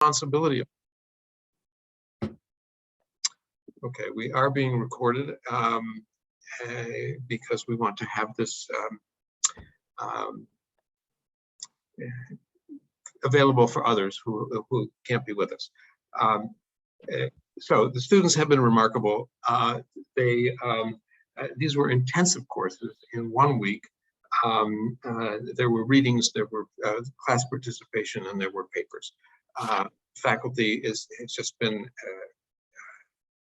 responsibility. Okay, we are being recorded because we want to have this available for others who can't be with us. So the students have been remarkable. These were intensive courses in 1 week. There were readings, there were class participation, and there were papers. Faculty has just been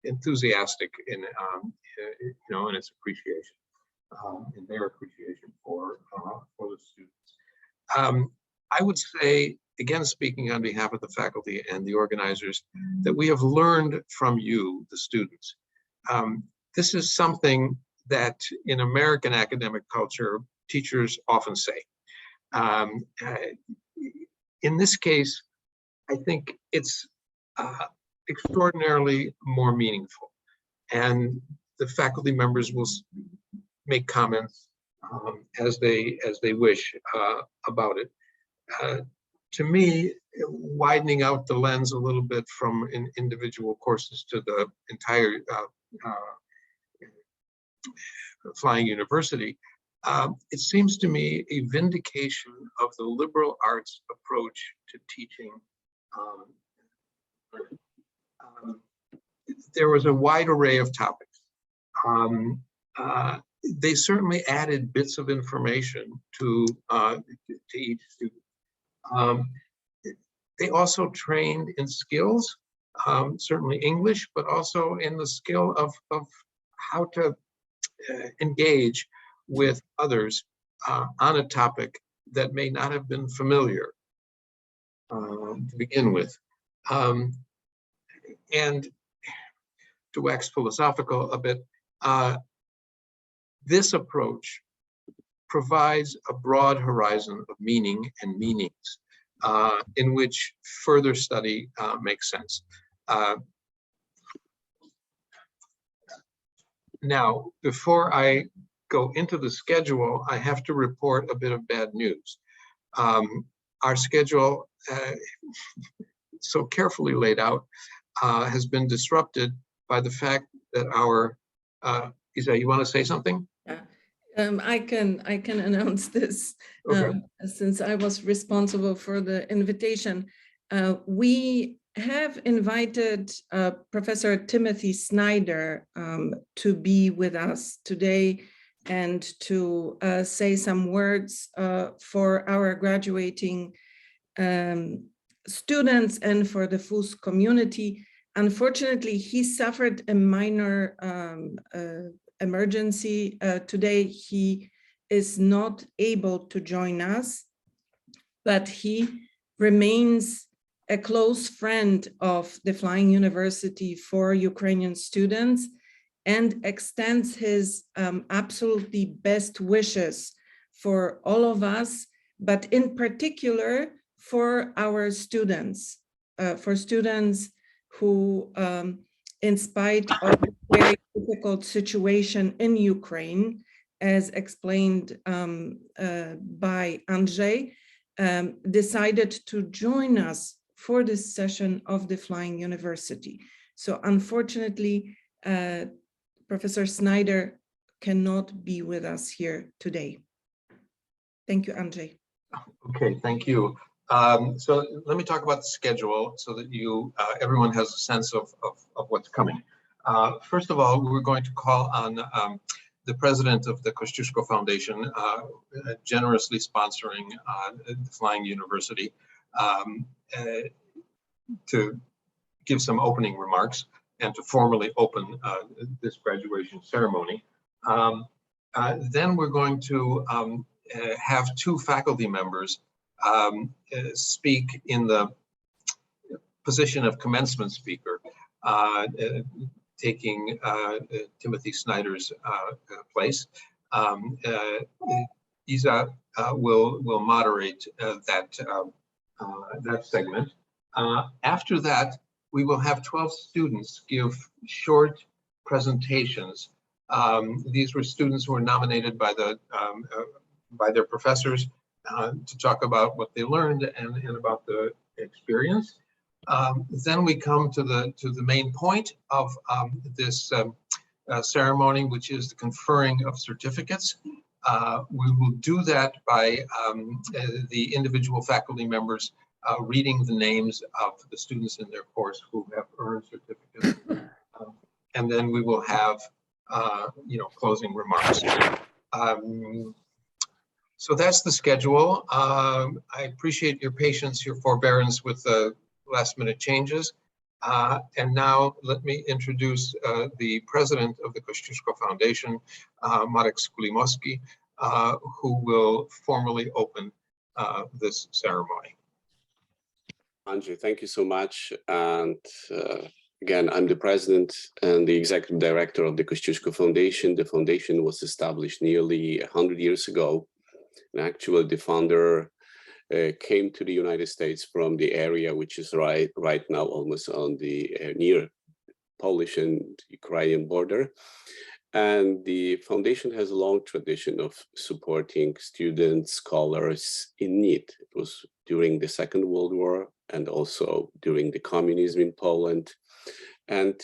enthusiastic in in its appreciation, in their appreciation for the students. I would say, again, speaking on behalf of the faculty and the organizers, that we have learned from you, the students. This is something that in American academic culture, teachers often say. In this case, I think it's extraordinarily more meaningful. And the faculty members will make comments as they wish about it. To me, widening out the lens a little bit from individual courses to the entire Flying University, it seems to me a vindication of the liberal arts approach to teaching. There was a wide array of topics. They certainly added bits of information to each student. They also trained in skills, certainly English, but also in the skill of how to engage with others on a topic that may not have been familiar to begin with. And to wax philosophical a bit, this approach provides a broad horizon of meaning and meanings in which further study makes sense. Now, before I go into the schedule, I have to report a bit of bad news. Our schedule, so carefully laid out, has been disrupted by the fact that our, Isa, you want to say something? I can announce this. Okay. Since I was responsible for the invitation. We have invited Professor Timothy Snyder to be with us today and to say some words for our graduating students and for the FUUS community. Unfortunately, he suffered a minor emergency. Today, he is not able to join us, but he remains a close friend of the Flying University for Ukrainian students and extends his absolutely best wishes for all of us, but in particular for our students, who, in spite of the very difficult situation in Ukraine, as explained by Andrzej, decided to join us for this session of the Flying University. So unfortunately, Professor Snyder cannot be with us here today. Thank you, Andrzej. Okay, thank you. So let me talk about the schedule so that everyone has a sense of what's coming. First of all, we're going to call on the president of the Kosciuszko Foundation, generously sponsoring the Flying University, to give some opening remarks and to formally open this graduation ceremony. Then we're going to have two faculty members speak in the position of commencement speaker, taking Timothy Snyder's place. Isa will moderate that segment. After that, we will have 12 students give short presentations. These were students who were nominated by their professors to talk about what they learned and about the experience. Then we come to the main point of this ceremony, which is the conferring of certificates. We will do that by the individual faculty members reading the names of the students in their course who have earned certificates. And then we will have, closing remarks. So that's the schedule. I appreciate your patience, your forbearance with the last minute changes. And now let me introduce the president of the Kosciuszko Foundation, Marek Skulimowski, who will formally open this ceremony. Andrzej, thank you so much. And again, I'm the president and the executive director of the Kosciuszko Foundation. The foundation was established nearly 100 years ago. And actually, the founder came to the United States from the area which is right now almost on the near Polish and Ukrainian border. And the foundation has a long tradition of supporting students, scholars in need. It was during the Second World War and also during the communism in Poland. And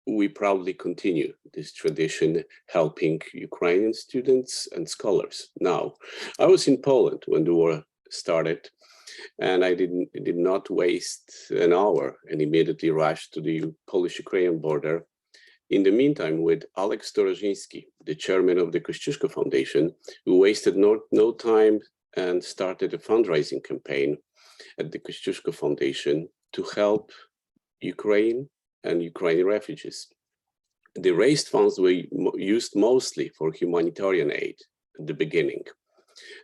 we proudly continue this tradition, helping Ukrainian students and scholars. Now, I was in Poland when the war started, and I did not waste an hour and immediately rushed to the Polish-Ukrainian border. In the meantime, with Alex Dorożiński, the chairman of the Kosciuszko Foundation, who wasted no time and started a fundraising campaign at the Kosciuszko Foundation to help Ukraine and Ukrainian refugees. The raised funds were used mostly for humanitarian aid at the beginning,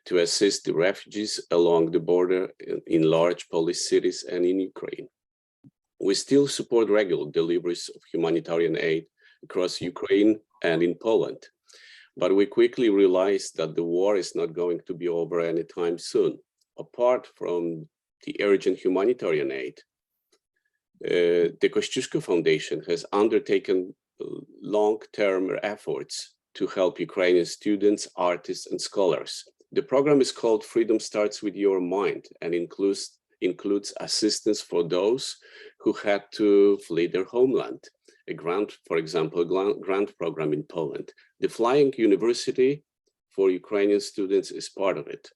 to assist the refugees along the border in large Polish cities and in Ukraine. We still support regular deliveries of humanitarian aid across Ukraine and in Poland, but we quickly realized that the war is not going to be over anytime soon. Apart from the urgent humanitarian aid, the Kosciuszko Foundation has undertaken long-term efforts to help Ukrainian students, artists, and scholars. The program is called Freedom Starts With Your Mind and includes assistance for those who had to flee their homeland. A grant, for example, a grant program in Poland. The Flying University for Ukrainian students is part of it.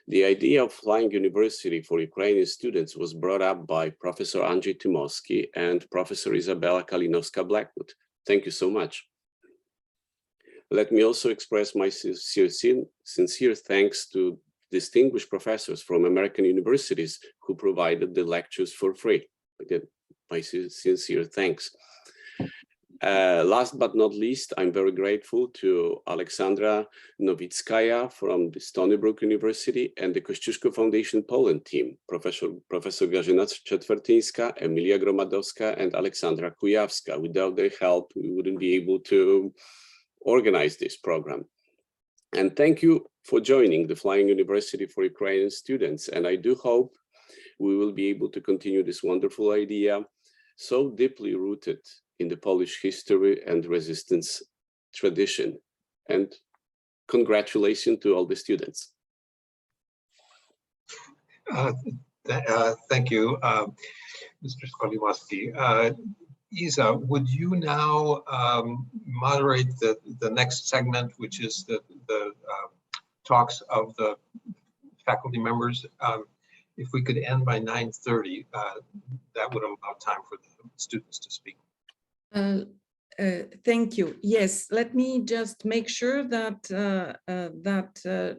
The idea of Flying University for Ukrainian students was brought up by Professor Andrzej Tymowski and Professor Izabela Kalinowska-Blackwood. Thank you so much. Let me also express my sincere thanks to distinguished professors from American universities who provided the lectures for free. Again, my sincere thanks. Last but not least, I'm very grateful to Alexandra Nowickaja from the Stony Brook University and the Kosciuszko Foundation Poland team, Professor Grażyna Czetwertyńska, Emilia Gromadowska, and Alexandra Kujawska. Without their help, we wouldn't be able to organize this program. And thank you for joining the Flying University for Ukrainian Students. And I do hope we will be able to continue this wonderful idea, so deeply rooted in the Polish history and resistance tradition. And congratulations to all the students. Thank you, Mr. Skulimowski. Isa, would you now moderate the next segment, which is the talks of the faculty members? If we could end by 9:30, that would allow time for the students to speak. Thank you. Yes, let me just make sure that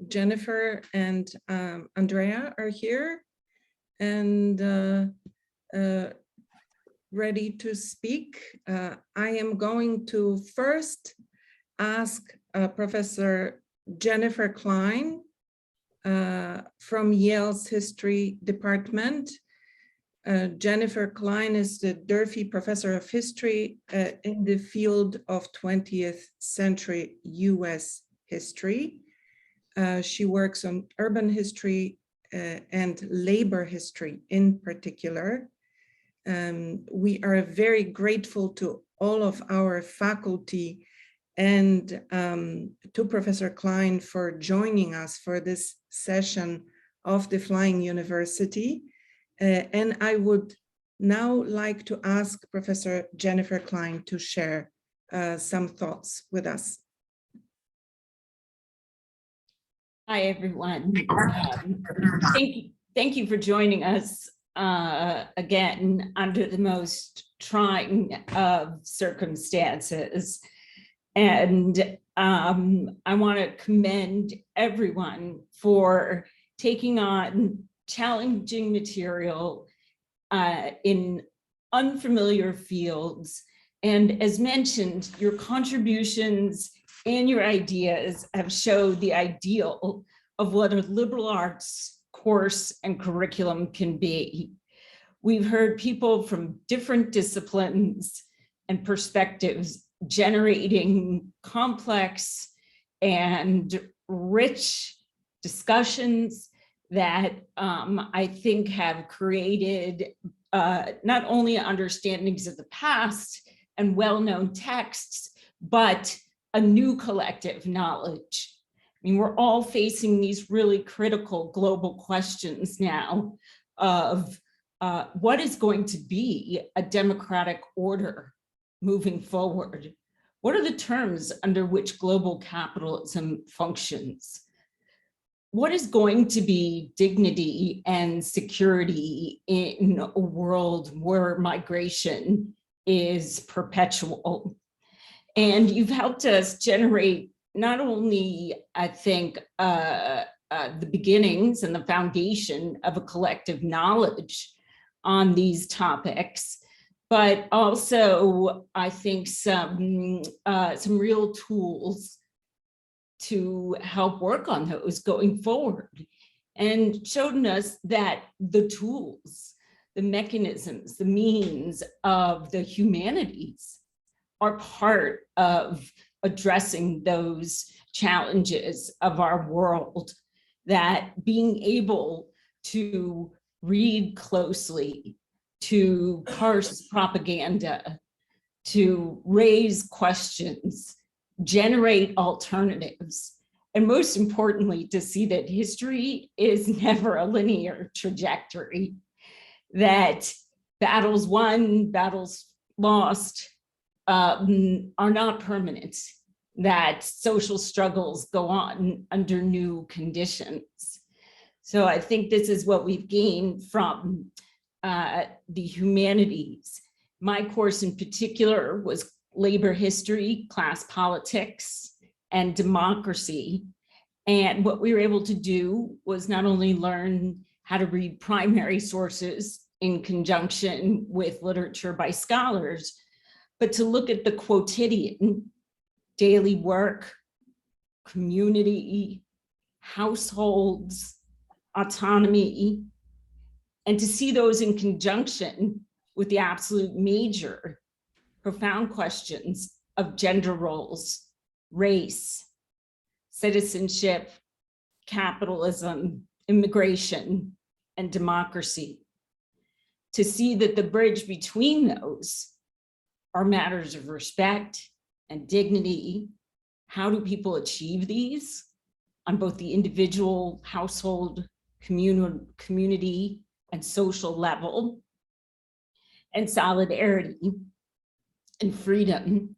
Jennifer and Andrea are here and ready to speak. I am going to first ask Professor Jennifer Klein from Yale's History Department. Jennifer Klein is the Durfee Professor of History in the field of 20th century US history. She works on urban history and labor history in particular. We are very grateful to all of our faculty and to Professor Klein for joining us for this session of the Flying University. And I would now like to ask Professor Jennifer Klein to share some thoughts with us. Hi, everyone. Thank you for joining us again under the most trying of circumstances. And I want to commend everyone for taking on challenging material in unfamiliar fields. And as mentioned, your contributions and your ideas have showed the ideal of what a liberal arts course and curriculum can be. We've heard people from different disciplines and perspectives generating complex and rich discussions that I think have created not only understandings of the past and well-known texts, but a new collective knowledge. I mean, we're all facing these really critical global questions now of what is going to be a democratic order moving forward? What are the terms under which global capitalism functions? What is going to be dignity and security in a world where migration is perpetual? And you've helped us generate not only, I think, the beginnings and the foundation of a collective knowledge on these topics, but also, I think, some real tools to help work on those going forward, and showed us that the tools, the mechanisms, the means of the humanities are part of addressing those challenges of our world, that being able to read closely, to parse propaganda, to raise questions, generate alternatives, and most importantly, to see that history is never a linear trajectory, that battles won, battles lost are not permanent, that social struggles go on under new conditions. So I think this is what we've gained from the humanities. My course in particular was labor history, class politics, and democracy. And what we were able to do was not only learn how to read primary sources in conjunction with literature by scholars, but to look at the quotidian, daily work, community, households, autonomy, and to see those in conjunction with the absolute major, profound questions of gender roles, race, citizenship, capitalism, immigration, and democracy. To see that the bridge between those are matters of respect and dignity. How do people achieve these on both the individual, household, community, and social level, and solidarity and freedom?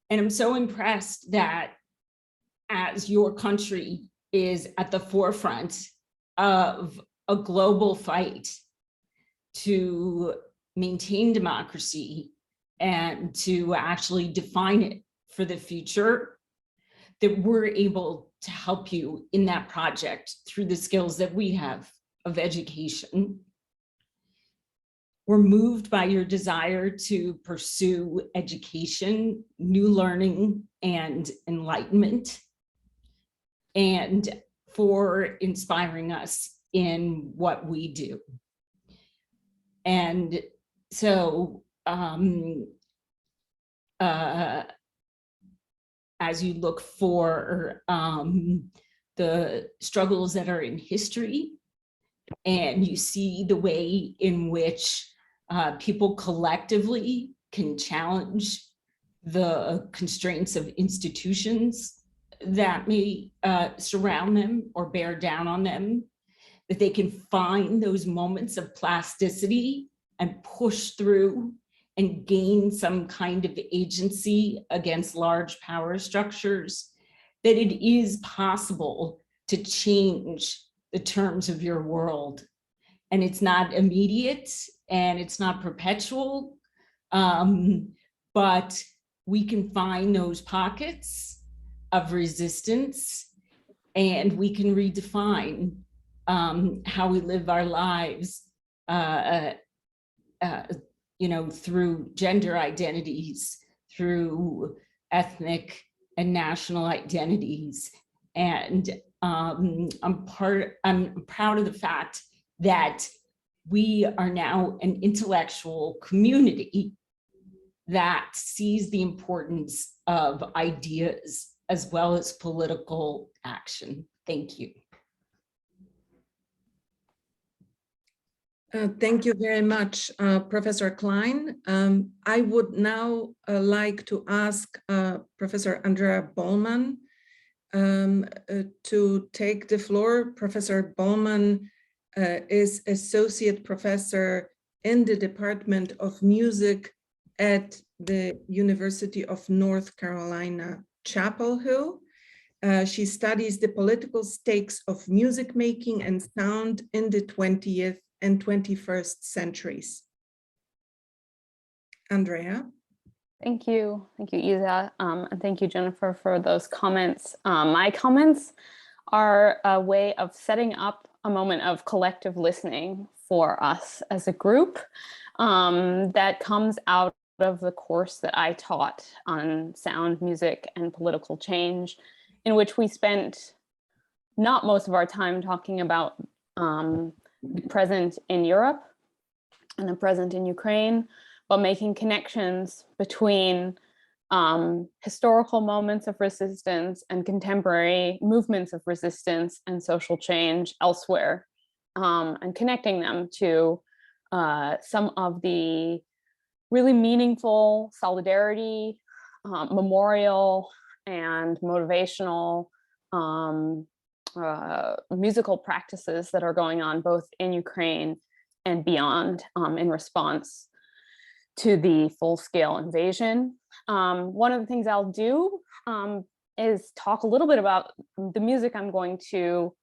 And I'm so impressed that as your country is at the forefront of a global fight to maintain democracy and to actually define it for the future, that we're able to help you in that project through the skills that we have of education. We're moved by your desire to pursue education, new learning, and enlightenment, and for inspiring us in what we do. And so, as you look for the struggles that are in history, and you see the way in which people collectively can challenge the constraints of institutions that may surround them or bear down on them, that they can find those moments of plasticity and push through and gain some kind of agency against large power structures, that it is possible to change the terms of your world. And it's not immediate and it's not perpetual, but we can find those pockets of resistance and we can redefine how we live our lives, through gender identities, through ethnic and national identities. And I'm proud of the fact that we are now an intellectual community that sees the importance of ideas as well as political action. Thank you. Thank you very much, Professor Klein. I would now like to ask Professor Andrea Bollman to take the floor. Professor Bollman is Associate Professor in the Department of Music at the University of North Carolina, Chapel Hill. She studies the political stakes of music making and sound in the 20th and 21st centuries. Andrea. Thank you, Isa, and thank you, Jennifer, for those comments. My comments are a way of setting up a moment of collective listening for us as a group that comes out of the course that I taught on sound, music, and political change, in which we spent not most of our time talking about the present in Europe and the present in Ukraine, but making connections between historical moments of resistance and contemporary movements of resistance and social change elsewhere, and connecting them to some of the really meaningful solidarity, memorial, and motivational musical practices that are going on both in Ukraine and beyond in response to the full-scale invasion. One of the things I'll do is talk a little bit about the music I'm going to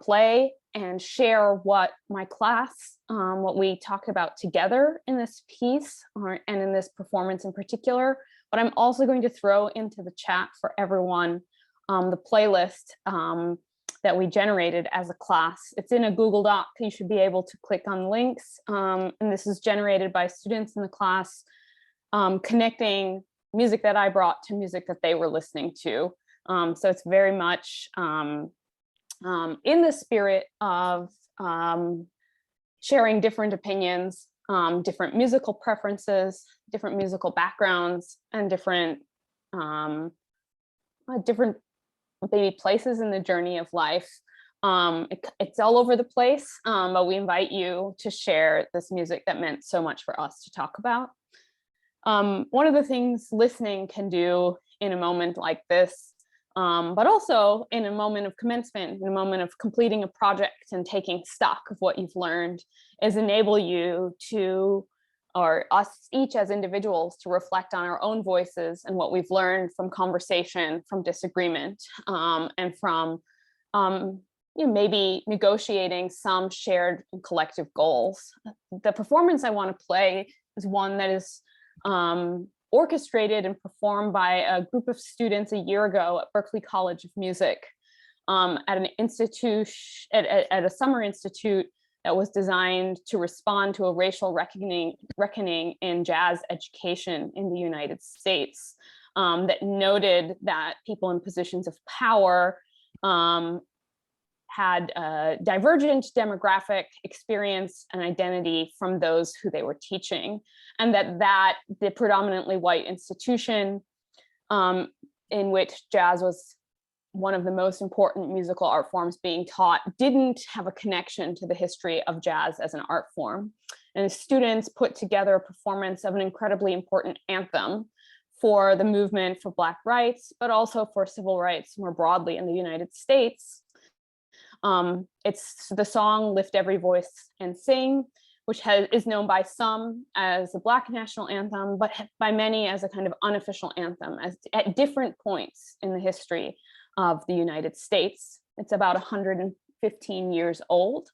play and share what my class, what we talked about together in this piece and in this performance in particular. But I'm also going to throw into the chat for everyone the playlist that we generated as a class. It's in a Google Doc. You should be able to click on links. And this is generated by students in the class, connecting music that I brought to music that they were listening to. So it's very much in the spirit of sharing different opinions, different musical preferences, different musical backgrounds, and different maybe places in the journey of life. It's all over the place, but we invite you to share this music that meant so much for us to talk about. One of the things listening can do in a moment like this, but also in a moment of commencement, in a moment of completing a project and taking stock of what you've learned, is enable you to, or us each as individuals, to reflect on our own voices and what we've learned from conversation, from disagreement, and from maybe negotiating some shared and collective goals. The performance I want to play is one that is orchestrated and performed by a group of students a year ago at Berklee College of Music, at an institute, at a summer institute that was designed to respond to a racial reckoning in jazz education in the United States, that noted that people in positions of power had a divergent demographic experience and identity from those who they were teaching, and that the predominantly white institution in which jazz was one of the most important musical art forms being taught didn't have a connection to the history of jazz as an art form. And the students put together a performance of an incredibly important anthem for the movement for Black rights, but also for civil rights more broadly in the United States. It's the song Lift Every Voice and Sing which is known by some as the Black national anthem, but by many as a kind of unofficial anthem at different points in the history of the United States. It's about 115 years old.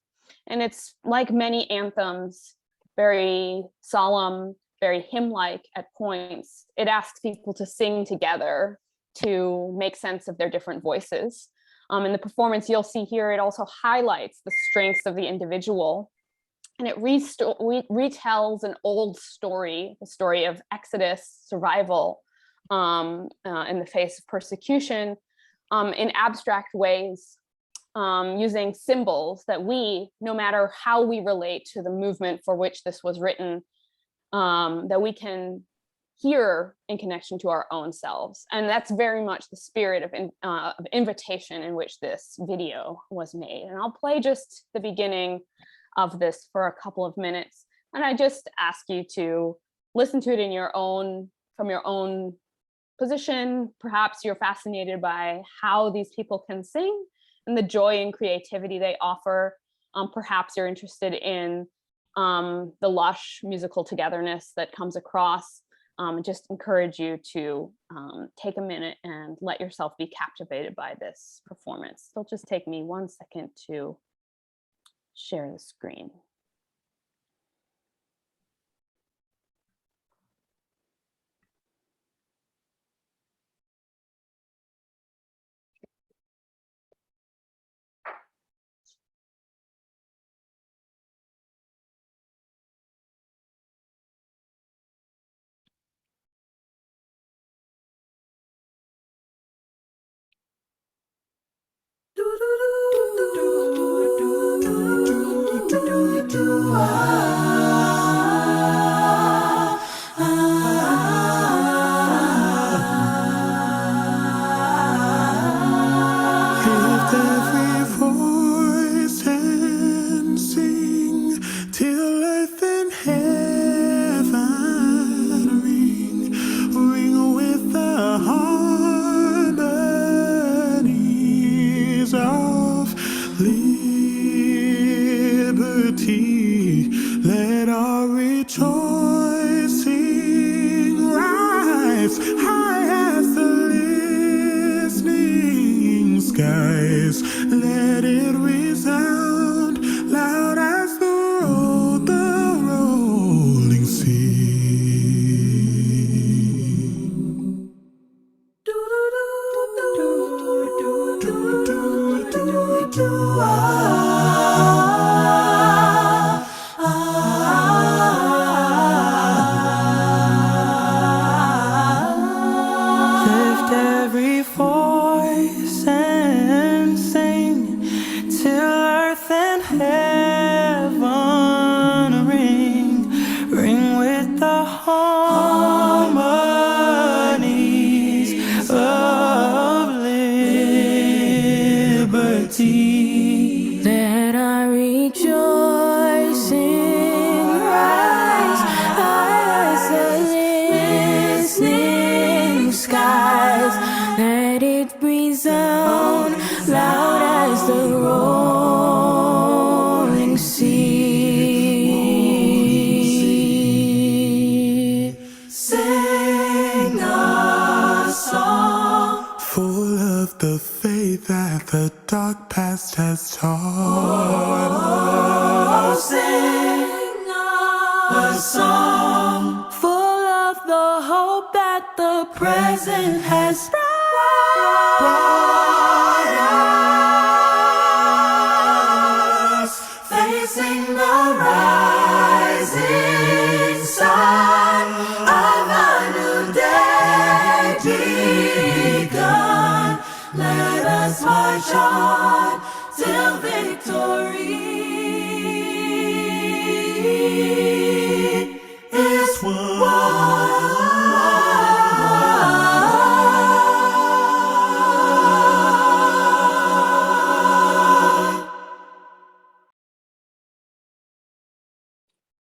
And it's like many anthems, very solemn, very hymn-like at points. It asks people to sing together to make sense of their different voices. In the performance you'll see here, it also highlights the strengths of the individual, and it retells an old story, the story of Exodus, survival in the face of persecution, in abstract ways, using symbols that we, no matter how we relate to the movement for which this was written, that we can hear in connection to our own selves. And that's very much the spirit of invitation in which this video was made. And I'll play just the beginning of this for a couple of minutes. And I just ask you to listen to it in from your own position. Perhaps you're fascinated by how these people can sing and the joy and creativity they offer. Perhaps you're interested in the lush musical togetherness that comes across. Just encourage you to take a minute and let yourself be captivated by this performance. It'll just take me 1 second to share the screen.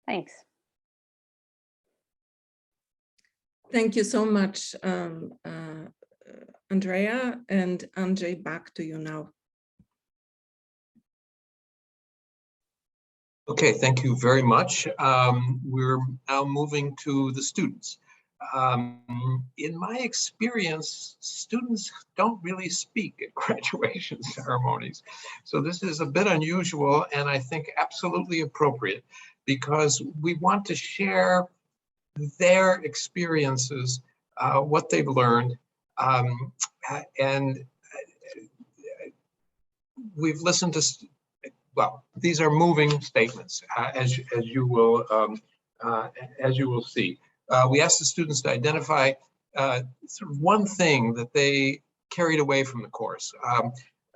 Thanks. Thank you so much, Andrea, and Andrzej, back to you now. Okay, thank you very much. We're now moving to the students. In my experience, students don't really speak at graduation ceremonies. So this is a bit unusual and I think absolutely appropriate because we want to share their experiences, what they've learned, and we've listened to, well, these are moving statements, as you will see. We asked the students to identify sort of one thing that they carried away from the course,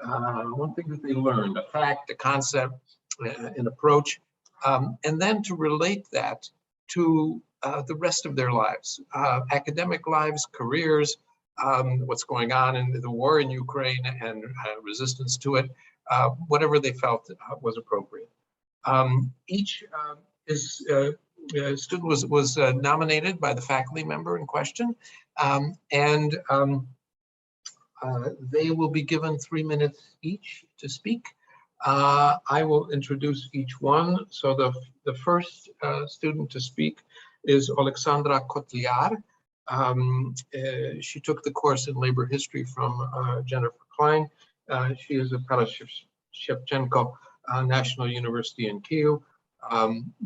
one thing that they learned, a fact, a concept, an approach, and then to relate that to the rest of their lives, academic lives, careers, what's going on in the war in Ukraine and resistance to it, whatever they felt was appropriate. Each student was nominated by the faculty member in question, and they will be given 3 minutes each to speak. I will introduce each one. So the first student to speak is Alexandra Kotliar. She took the course in labor history from Jennifer Klein. She is a Panchenko National University in Kyiv,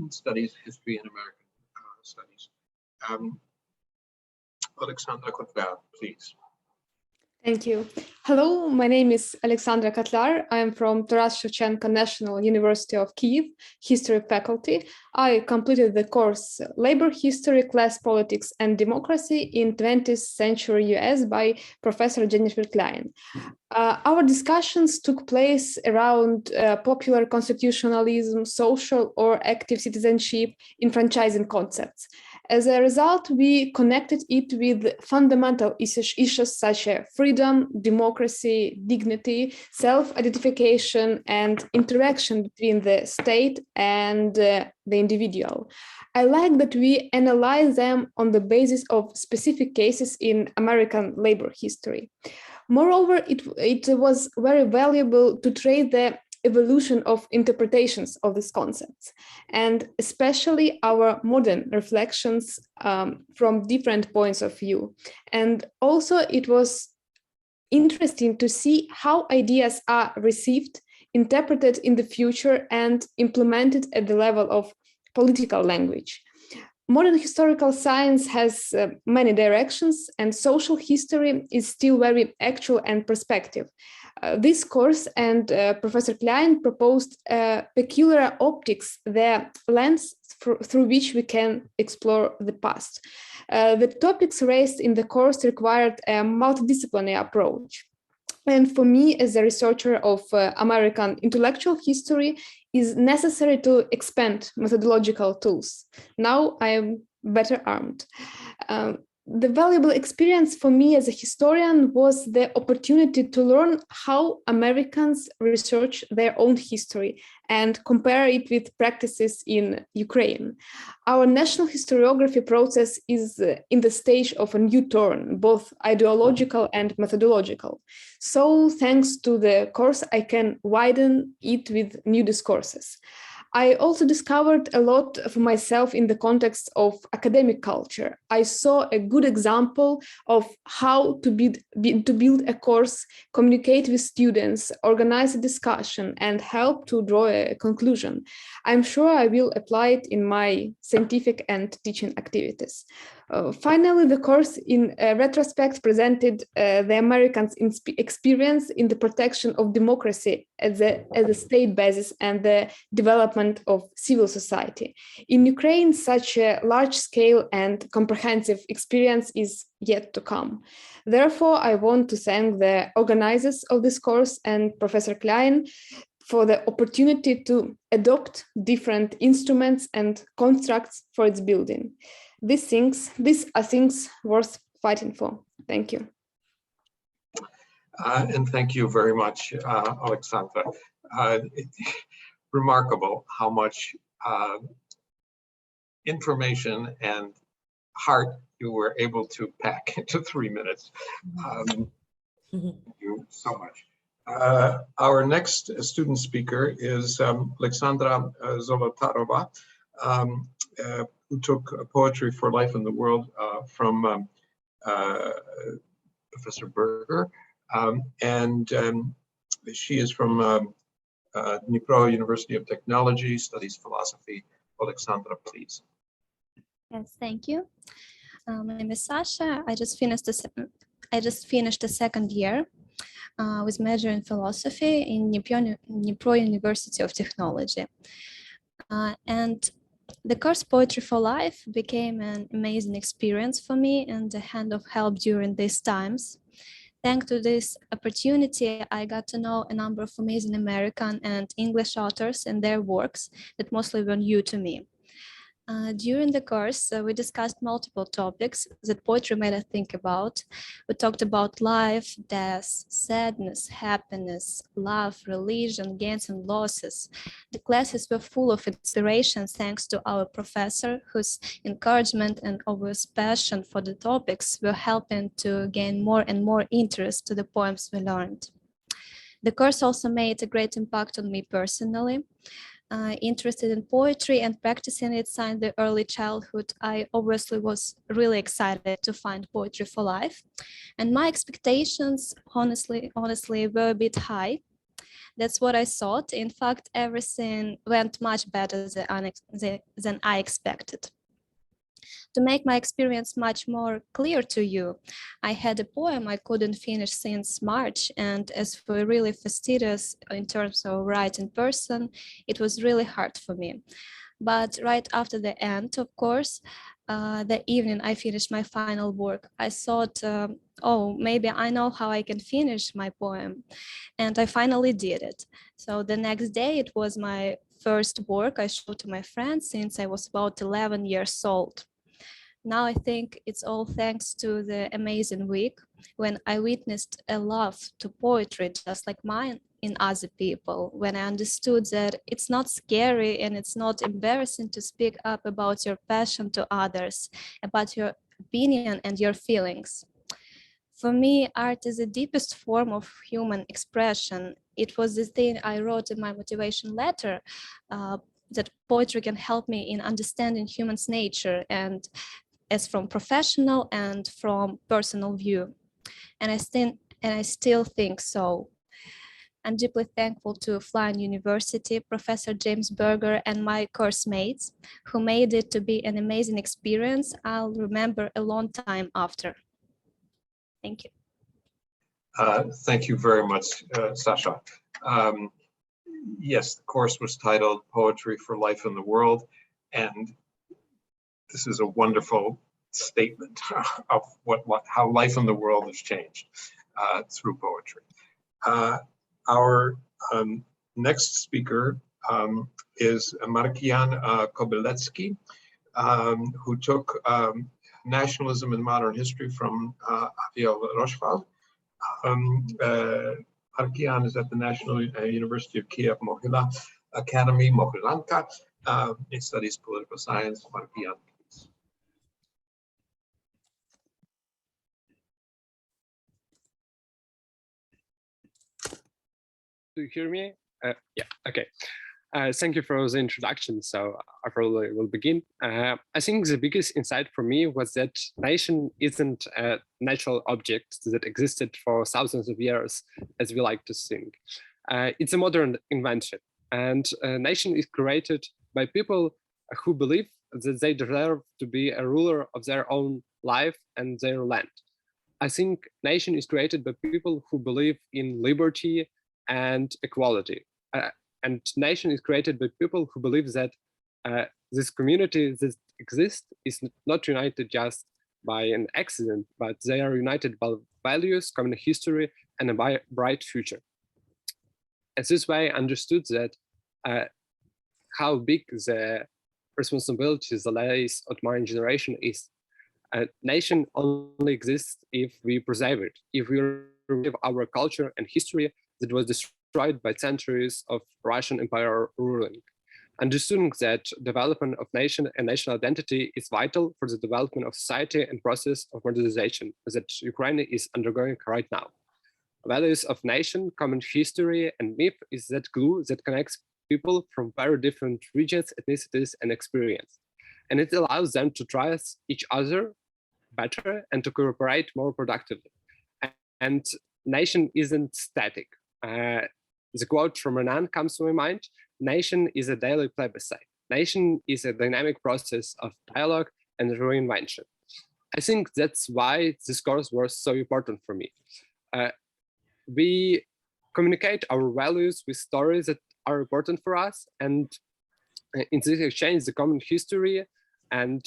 studies history and American studies. Alexandra Kotliar, please. Thank you. Hello, my name is Alexandra Kotliar. I am from Taras Shevchenko National University of Kyiv, history faculty. I completed the course Labor History, Class Politics and Democracy in 20th Century US by Professor Jennifer Klein. Our discussions took place around popular constitutionalism, social or active citizenship, enfranchising concepts. As a result, we connected it with fundamental issues such as freedom, democracy, dignity, self-identification, and interaction between the state and the individual. I like that we analyze them on the basis of specific cases in American labor history. Moreover, it was very valuable to trace the evolution of interpretations of these concepts, and especially our modern reflections from different points of view. And also it was interesting to see how ideas are received, interpreted in the future, and implemented at the level of political language. Modern historical science has many directions, and social history is still very actual and perspective. This course and Professor Klein proposed peculiar optics, the lens through which we can explore the past. The topics raised in the course required a multidisciplinary approach. And for me, as a researcher of American intellectual history, is necessary to expand methodological tools. Now I am better armed. The valuable experience for me as a historian was the opportunity to learn how Americans research their own history and compare it with practices in Ukraine. Our national historiography process is in the stage of a new turn, both ideological and methodological. So thanks to the course, I can widen it with new discourses. I also discovered a lot for myself in the context of academic culture. I saw a good example of how to build a course, communicate with students, organize a discussion, and help to draw a conclusion. I'm sure I will apply it in my scientific and teaching activities. Finally, the course in retrospect presented the Americans' experience in the protection of democracy as a state basis and the development of civil society. In Ukraine, such a large-scale and comprehensive experience is yet to come. Therefore, I want to thank the organizers of this course and Professor Klein for the opportunity to adopt different instruments and constructs for its building. These are things worth fighting for. Thank you. And thank you very much, Alexandra. Remarkable how much information and heart you were able to pack into 3 minutes. Thank you so much. Our next student speaker is Alexandra Zolotarova, who took Poetry for Life in the World from Professor Berger. She is from Dnipro University of Technology, studies philosophy. Alexandra, please. Yes, thank you. My name is Sasha. I just finished the second year with major in philosophy in Dnipro University of Technology. And the course Poetry for Life became an amazing experience for me and a hand of help during these times. Thanks to this opportunity, I got to know a number of amazing American and English authors and their works that mostly were new to me. During the course, we discussed multiple topics that poetry made us think about. We talked about life, death, sadness, happiness, love, religion, gains and losses. The classes were full of inspiration thanks to our professor, whose encouragement and obvious passion for the topics were helping to gain more and more interest to the poems we learned. The course also made a great impact on me personally. Interested in poetry and practicing it since the early childhood, I obviously was really excited to find Poetry for Life. And my expectations, honestly, were a bit high. That's what I thought. In fact, everything went much better than I expected. To make my experience much more clear to you, I had a poem I couldn't finish since March, and as for really fastidious in terms of writing person, it was really hard for me. But right after the end, of course, the evening I finished my final work, I thought, oh, maybe I know how I can finish my poem. And I finally did it. So the next day, it was my first work I showed to my friends since I was about 11 years old. Now I think it's all thanks to the amazing week when I witnessed a love to poetry just like mine in other people, when I understood that it's not scary and it's not embarrassing to speak up about your passion to others, about your opinion and your feelings. For me, art is the deepest form of human expression. It was the thing I wrote in my motivation letter, that poetry can help me in understanding human's nature, and as from professional and from personal view. And I still think so. I'm deeply thankful to Klein University, Professor James Berger, and my course mates, who made it to be an amazing experience I'll remember a long time after. Thank you. Thank you very much, Sasha. Yes, the course was titled Poetry for Life in the World, and this is a wonderful statement of how life in the world has changed through poetry. Our next speaker is Marek Skulimowski, who took Nationalism in Modern History from Aviel Roshval. Marek is at the National University of Kiev Mohyla Academy, Mohylanka. He studies political science. Marek, please. Do you hear me? Yeah, okay. Thank you for the introduction. So I probably will begin. I think the biggest insight for me was that nation isn't a natural object that existed for thousands of years, as we like to think. It's a modern invention, and a nation is created by people who believe that they deserve to be a ruler of their own life and their land. I think nation is created by people who believe in liberty and equality. And nation is created by people who believe that this community that exists is not united just by an accident, but they are united by values, common history, and a bright future. And this way I understood that how big the responsibility that lays on my generation is. A nation only exists if we preserve it, if we preserve our culture and history that was destroyed by centuries of Russian Empire ruling. Understanding that development of nation and national identity is vital for the development of society and process of modernization that Ukraine is undergoing right now. Values of nation, common history, and myth is that glue that connects people from very different regions, ethnicities, and experience. And it allows them to trust each other better and to cooperate more productively. And nation isn't static. The quote from Renan comes to my mind: nation is a daily plebiscite. Nation is a dynamic process of dialogue and reinvention. I think that's why this course was so important for me. We communicate our values with stories that are important for us, and in this exchange, the common history and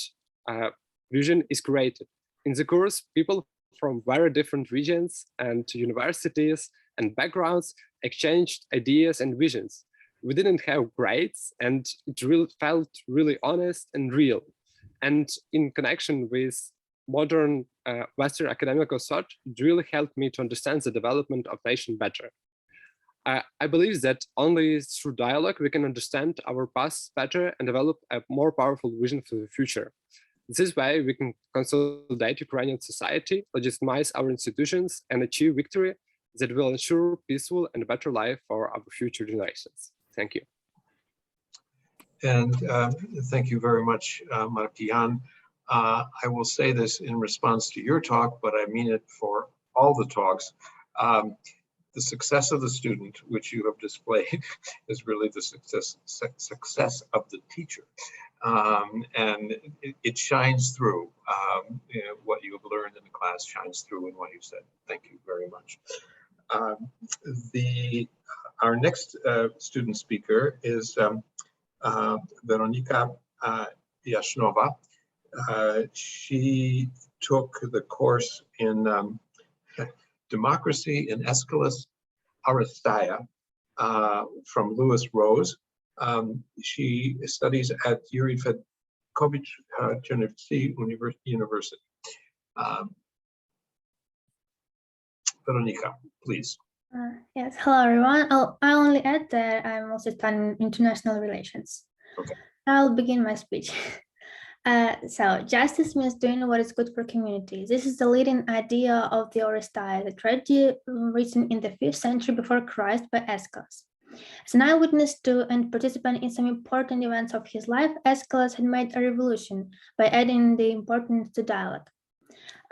vision is created. In the course, people from very different regions and universities and backgrounds exchanged ideas and visions. We didn't have grades, and it really felt really honest and real. And in connection with modern Western academic thought, it really helped me to understand the development of nation better. I believe that only through dialogue we can understand our past better and develop a more powerful vision for the future. This way we can consolidate Ukrainian society, legitimize our institutions, and achieve victory that will ensure peaceful and better life for our future generations. Thank you. And thank you very much, Markian. I will say this in response to your talk, but I mean it for all the talks. The success of the student, which you have displayed, is really the success of the teacher. And it shines through. You know, what you have learned in the class shines through in what you said. Thank you very much. Our next student speaker is Veronica Nova. She took the course in Democracy in Aeschylus Aristeia from Lewis Rose. She studies at Winnifred University. Veronica, please. Yes, hello everyone. I'll only add that I'm also studying international relations. Okay. I'll begin my speech. So justice means doing what is good for communities. This is the leading idea of the Aristeia, the tragedy written in the 5th century before Christ by Aeschylus. As an eyewitness to and participant in some important events of his life, Aeschylus had made a revolution by adding the importance to dialogue.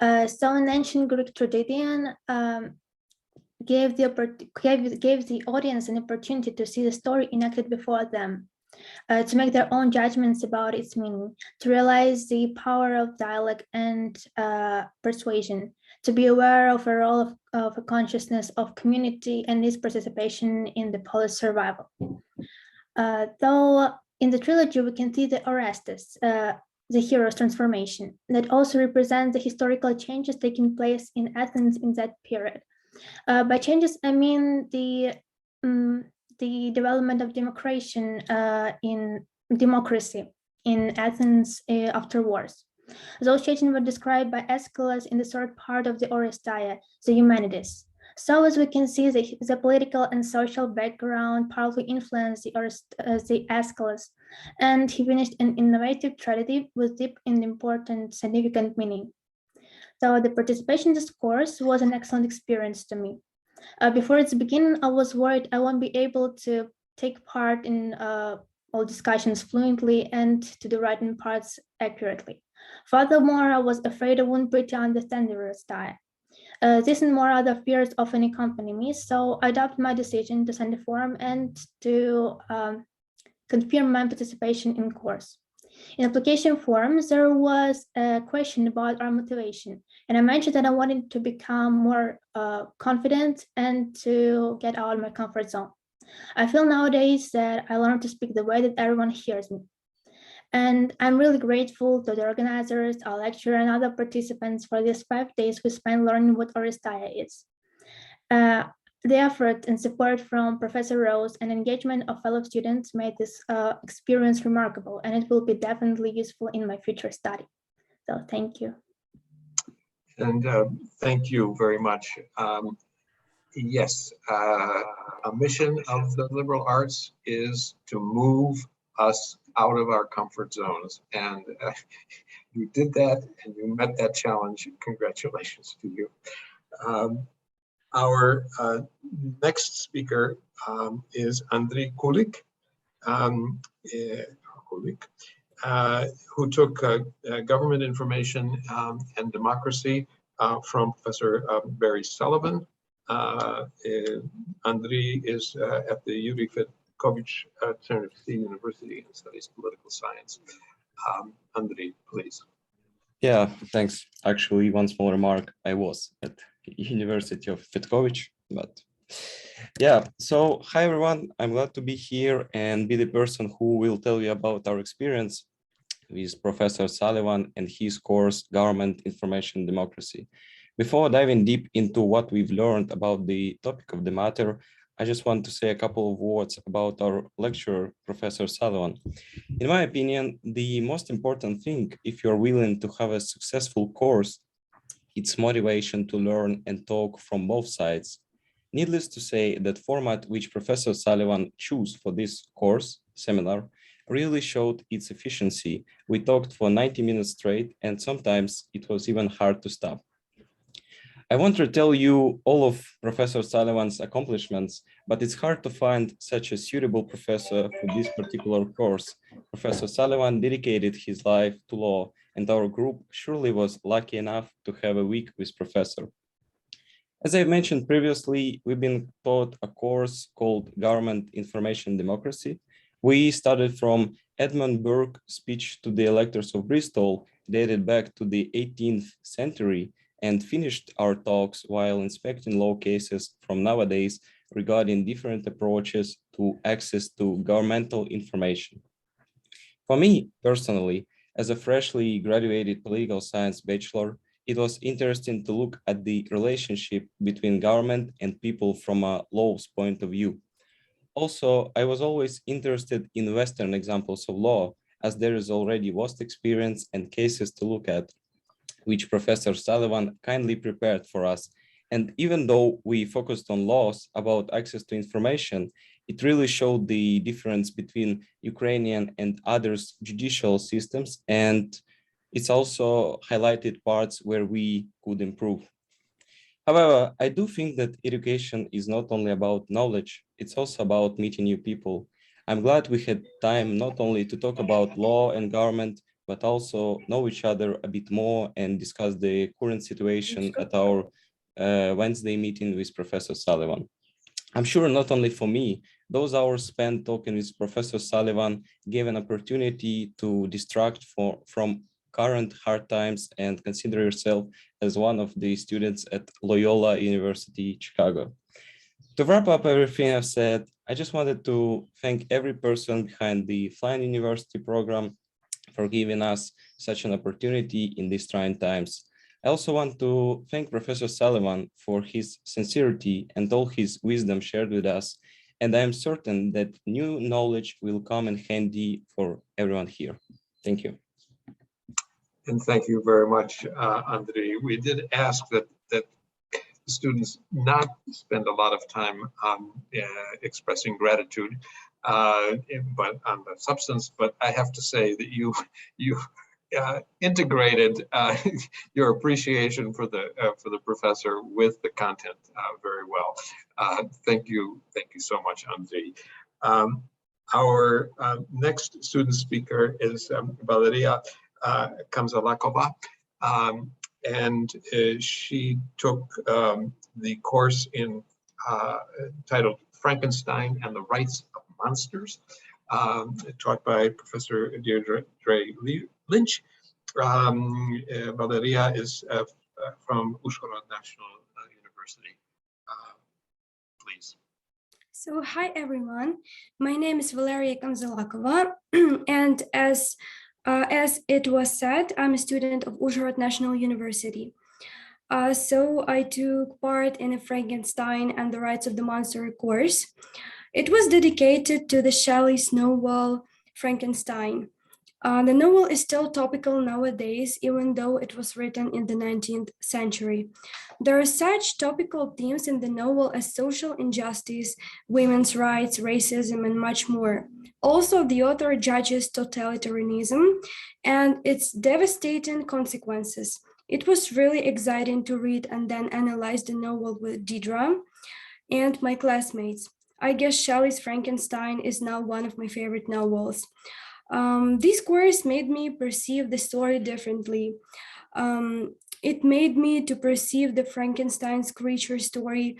So an ancient Greek tragedian gave the audience an opportunity to see the story enacted before them, to make their own judgments about its meaning, to realize the power of dialogue and persuasion, to be aware of a role of a consciousness of community and its participation in the polis survival. Though in the trilogy we can see the Orestes, the hero's transformation, that also represents the historical changes taking place in Athens in that period. By changes, I mean the development of democracy in Athens after wars. Those changes were described by Aeschylus in the third part of the Aristeia, the Humanities. So as we can see, the political and social background powerfully influenced the Aeschylus, and he finished an innovative tragedy with deep and important significant meaning. So the participation in this course was an excellent experience to me. Before its beginning, I was worried I won't be able to take part in all discussions fluently and to the writing parts accurately. Furthermore, I was afraid I wouldn't be able to understand the Aristeia. This and more other fears often accompany me, so I adopted my decision to send a form and to confirm my participation in course. In application forms, there was a question about our motivation, and I mentioned that I wanted to become more confident and to get out of my comfort zone. I feel nowadays that I learned to speak the way that everyone hears me. And I'm really grateful to the organizers, our lecturer, and other participants for these 5 days we spent learning what Aristeia is. The effort and support from Professor Rose and engagement of fellow students made this experience remarkable, and it will be definitely useful in my future study. So thank you. And thank you very much. Yes, a mission of the liberal arts is to move us out of our comfort zones. And you did that and you met that challenge. Congratulations to you. Our next speaker is Andrei Kulik, who took government information and democracy from Professor Barry Sullivan. Andrei is at the Winifred Center University and studies political science. Andrei, please. Yeah, thanks. Actually, one small remark. I was at University of Petkovich, but yeah. So hi everyone. I'm glad to be here and be the person who will tell you about our experience with Professor Sullivan and his course, Government Information Democracy. Before diving deep into what we've learned about the topic of the matter, I just want to say a couple of words about our lecturer, Professor Sullivan. In my opinion, the most important thing, if you're willing to have a successful course, it's motivation to learn and talk from both sides. Needless to say, that format which Professor Sullivan chose for this course, seminar, really showed its efficiency. We talked for 90 minutes straight, and sometimes it was even hard to stop. I want to tell you all of Professor Sullivan's accomplishments, but it's hard to find such a suitable professor for this particular course. Professor Sullivan dedicated his life to law, and our group surely was lucky enough to have a week with Professor. As I mentioned previously, we've been taught a course called Government Information Democracy. We started from Edmund Burke's speech to the electors of Bristol, dated back to the 18th century, and finished our talks while inspecting law cases from nowadays regarding different approaches to access to governmental information. For me, personally, as a freshly graduated political science bachelor, it was interesting to look at the relationship between government and people from a law's point of view. Also, I was always interested in Western examples of law, as there is already vast experience and cases to look at, which Professor Sullivan kindly prepared for us. And even though we focused on laws about access to information, it really showed the difference between Ukrainian and others' judicial systems, and it's also highlighted parts where we could improve. However, I do think that education is not only about knowledge, it's also about meeting new people. I'm glad we had time not only to talk about law and government, but also know each other a bit more and discuss the current situation at our Wednesday meeting with Professor Sullivan. I'm sure not only for me, those hours spent talking with Professor Sullivan gave an opportunity to distract from current hard times and consider yourself as one of the students at Loyola University, Chicago. To wrap up everything I've said, I just wanted to thank every person behind the Klein University program for giving us such an opportunity in these trying times. I also want to thank Professor Sullivan for his sincerity and all his wisdom shared with us. And I am certain that new knowledge will come in handy for everyone here. Thank you. And thank you very much, Andrei. We did ask that students not spend a lot of time expressing gratitude, but on the substance. But I have to say that you integrated your appreciation for the professor with the content very well. Thank you so much, Andrei. Our next student speaker is Valeria Kamzalakova, and she took the course titled Frankenstein and the Rights of Monsters, taught by Professor Deardre Lynch. Valeria is from Uzhhorod National University. Please. So hi everyone, my name is Valeria Kamzalakova, and as it was said, I'm a student of Uzhhorod National University. So I took part in a Frankenstein and the Rights of the Monster course. It was dedicated to the Shelley's novel Frankenstein. The novel is still topical nowadays, even though it was written in the 19th century. There are such topical themes in the novel as social injustice, women's rights, racism, and much more. Also, the author judges totalitarianism and its devastating consequences. It was really exciting to read and then analyze the novel with Deardre and my classmates. I guess Shelley's Frankenstein is now one of my favorite novels. This course made me perceive the story differently. It made me to perceive the Frankenstein's creature story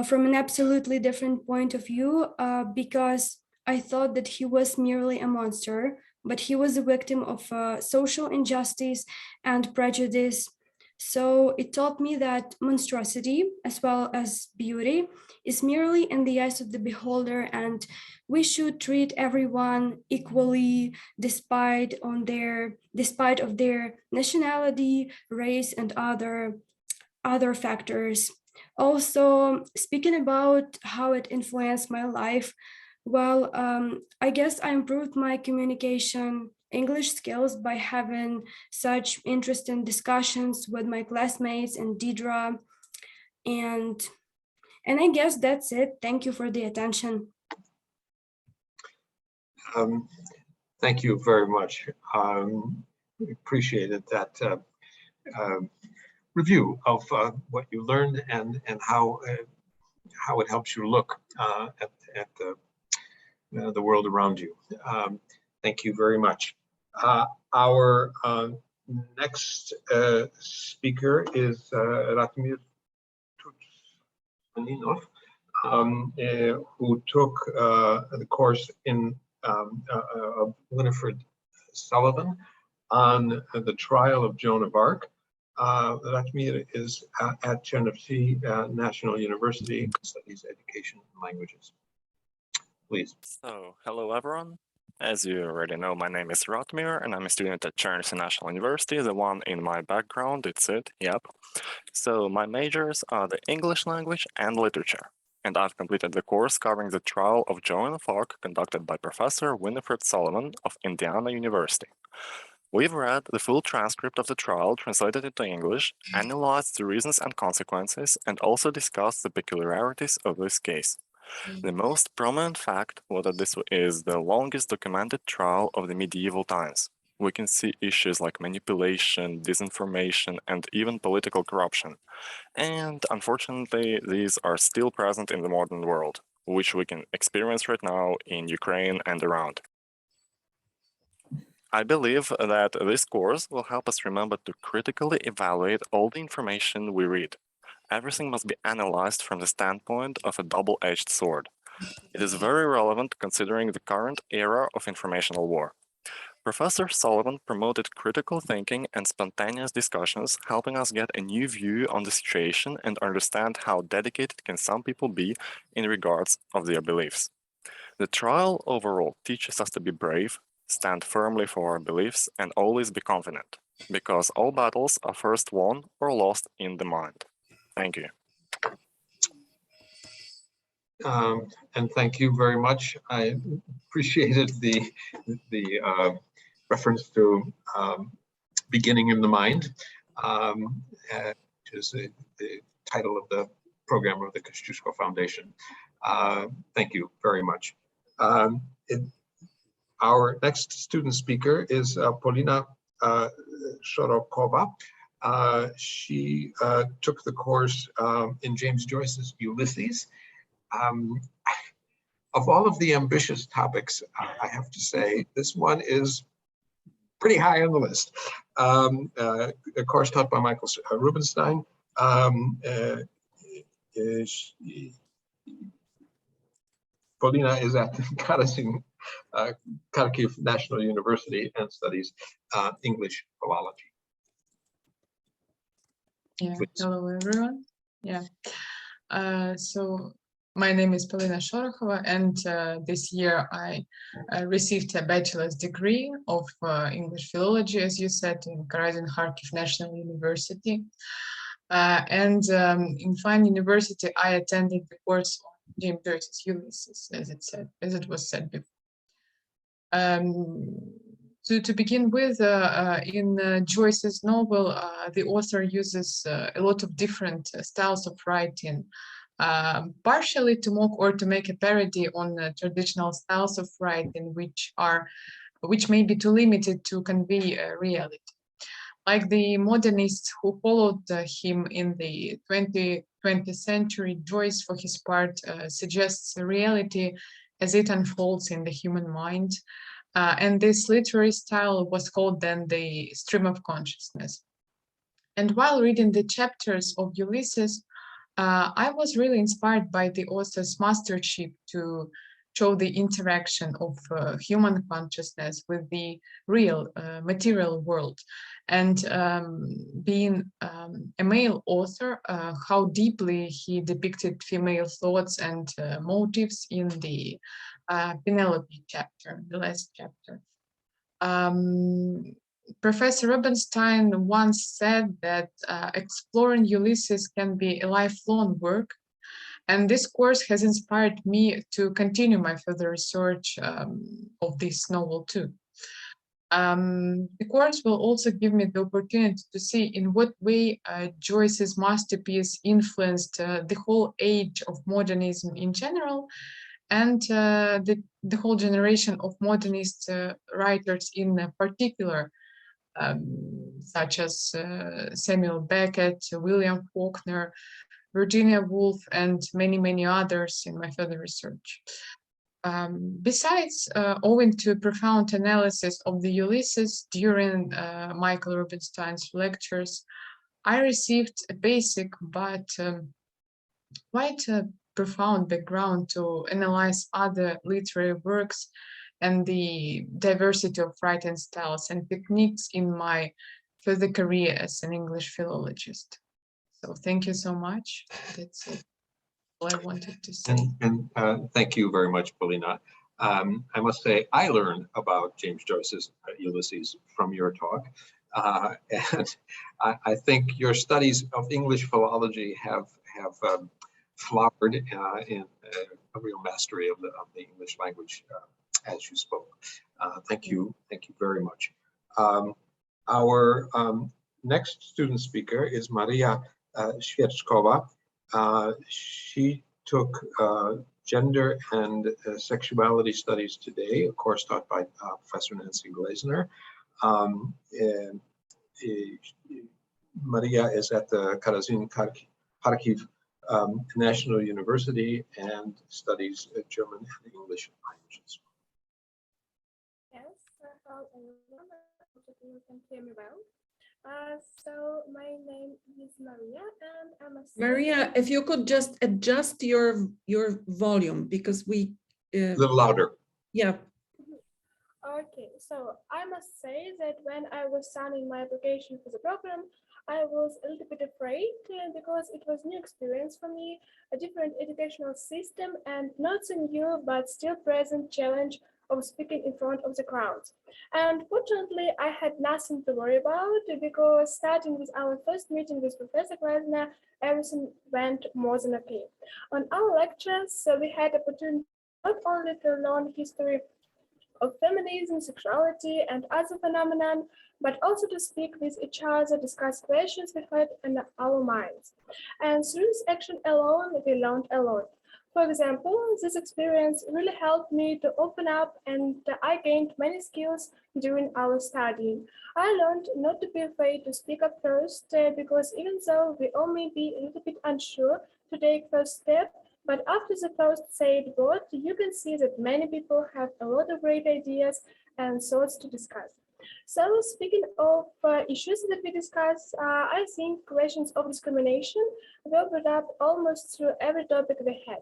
from an absolutely different point of view because I thought that he was merely a monster, but he was a victim of social injustice and prejudice. So it taught me that monstrosity, as well as beauty, is merely in the eyes of the beholder, and we should treat everyone equally despite of their nationality, race, and other factors. Also, speaking about how it influenced my life, well, I guess I improved my communication English skills by having such interesting discussions with my classmates and Deardre. And I guess that's it. Thank you for the attention. Thank you very much. Appreciated that review of what you learned and how it helps you look at the world around you. Thank you very much. Our next speaker is Ratmir Tuchaninov, who took the course in Winifred Sullivan on the trial of Joan of Arc. Ratmir is at Chernovtsi National University, studies education and languages. Please. So, hello everyone. As you already know, my name is Ratmir and I'm a student at Chernovtsi National University. The one in my background, it's it, yep. So my majors are the English language and literature. And I've completed the course covering the trial of Joan of Arc conducted by Professor Winifred Sullivan of Indiana University. We've read the full transcript of the trial, translated into English, analyzed the reasons and consequences, and also discussed the peculiarities of this case. The most prominent fact was that this is the longest documented trial of the medieval times. We can see issues like manipulation, disinformation, and even political corruption. And unfortunately, these are still present in the modern world, which we can experience right now in Ukraine and around. I believe that this course will help us remember to critically evaluate all the information we read. Everything must be analyzed from the standpoint of a double-edged sword. It is very relevant considering the current era of informational war. Professor Sullivan promoted critical thinking and spontaneous discussions, helping us get a new view on the situation and understand how dedicated can some people be in regards of their beliefs. The trial overall teaches us to be brave, stand firmly for our beliefs, and always be confident, because all battles are first won or lost in the mind. Thank you. And thank you very much. I appreciated the reference to beginning in the mind, which is the title of the program of the Kosciuszko Foundation. Thank you very much. Our next student speaker is Polina Shorokova. She took the course in James Joyce's Ulysses. Of all of the ambitious topics, I have to say, this one is pretty high on the list. A course taught by Michael Rubenstein. Polina is at Kharkiv National University and studies English philology. Yeah, Please. hello everyone. Yeah, so my name is Polina Shorokova, and this year I received a bachelor's degree of English philology, as you said, in Kharkiv National University. And in Fine University, I attended the course on James Joyce's Ulysses, as it was said before. To begin with, in Joyce's novel, the author uses a lot of different styles of writing, partially to mock or to make a parody on traditional styles of writing, which may be too limited to convey reality. Like the modernists who followed him in the 20th century, Joyce, for his part, suggests a reality as it unfolds in the human mind. And this literary style was called then the stream of consciousness. And while reading the chapters of Ulysses, I was really inspired by the author's mastership to show the interaction of human consciousness with the real material world. And being a male author, how deeply he depicted female thoughts and motives in the Penelope chapter, the last chapter. Professor Rubinstein once said that exploring Ulysses can be a lifelong work, and this course has inspired me to continue my further research of this novel too. The course will also give me the opportunity to see in what way Joyce's masterpiece influenced the whole age of modernism in general, and the whole generation of modernist writers in particular, such as Samuel Beckett, William Faulkner, Virginia Woolf, and many, many others in my further research. Besides, owing to profound analysis of the Ulysses during Michael Rubinstein's lectures, I received a basic but quite profound background to analyze other literary works and the diversity of writing styles and techniques in my further career as an English philologist. So thank you so much. That's it. All I wanted to say. And thank you very much, Polina. I must say, I learned about James Joyce's Ulysses from your talk. And I think your studies of English philology have flowered in a real mastery of the English language as you spoke. Thank you very much. Our next student speaker is Maria Świeczkowa. She took gender and sexuality studies today, a course taught by Professor Nancy Glazner. Maria is at the Karazin Kharkiv National University and studies German and English languages. Yes, hello everyone. I hope you can hear me well. So my name is Maria, and I'm a Maria, if you could just adjust your volume, because we a little louder. Yeah. Okay, so I must say that when I was signing my application for the program, I was a little bit afraid because it was a new experience for me, a different educational system, and not so new but still present challenge of speaking in front of the crowd. And fortunately, I had nothing to worry about because starting with our first meeting with Professor Glazner, everything went more than okay. On our lectures, we had opportunity not only to learn history of feminism, sexuality, and other phenomena, but also to speak with each other, discuss questions we had in our minds. And through this action alone, we learned a lot. For example, this experience really helped me to open up, and I gained many skills during our studying. I learned not to be afraid to speak up first, because even though we all may be a little bit unsure to take first step, but after the first said word, you can see that many people have a lot of great ideas and thoughts to discuss. So speaking of issues that we discuss, I think questions of discrimination were brought up almost through every topic we had.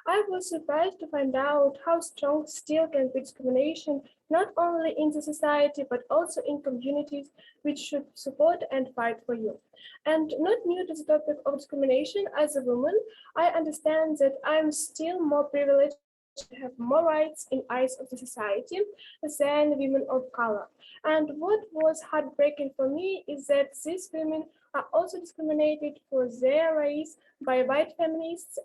I was surprised to find out how strong still can be discrimination, not only in the society, but also in communities which should support and fight for you. And not new to the topic of discrimination, as a woman, I understand that I'm still more privileged to have more rights in eyes of the society than women of color. And what was heartbreaking for me is that these women are also discriminated for their race by white feminists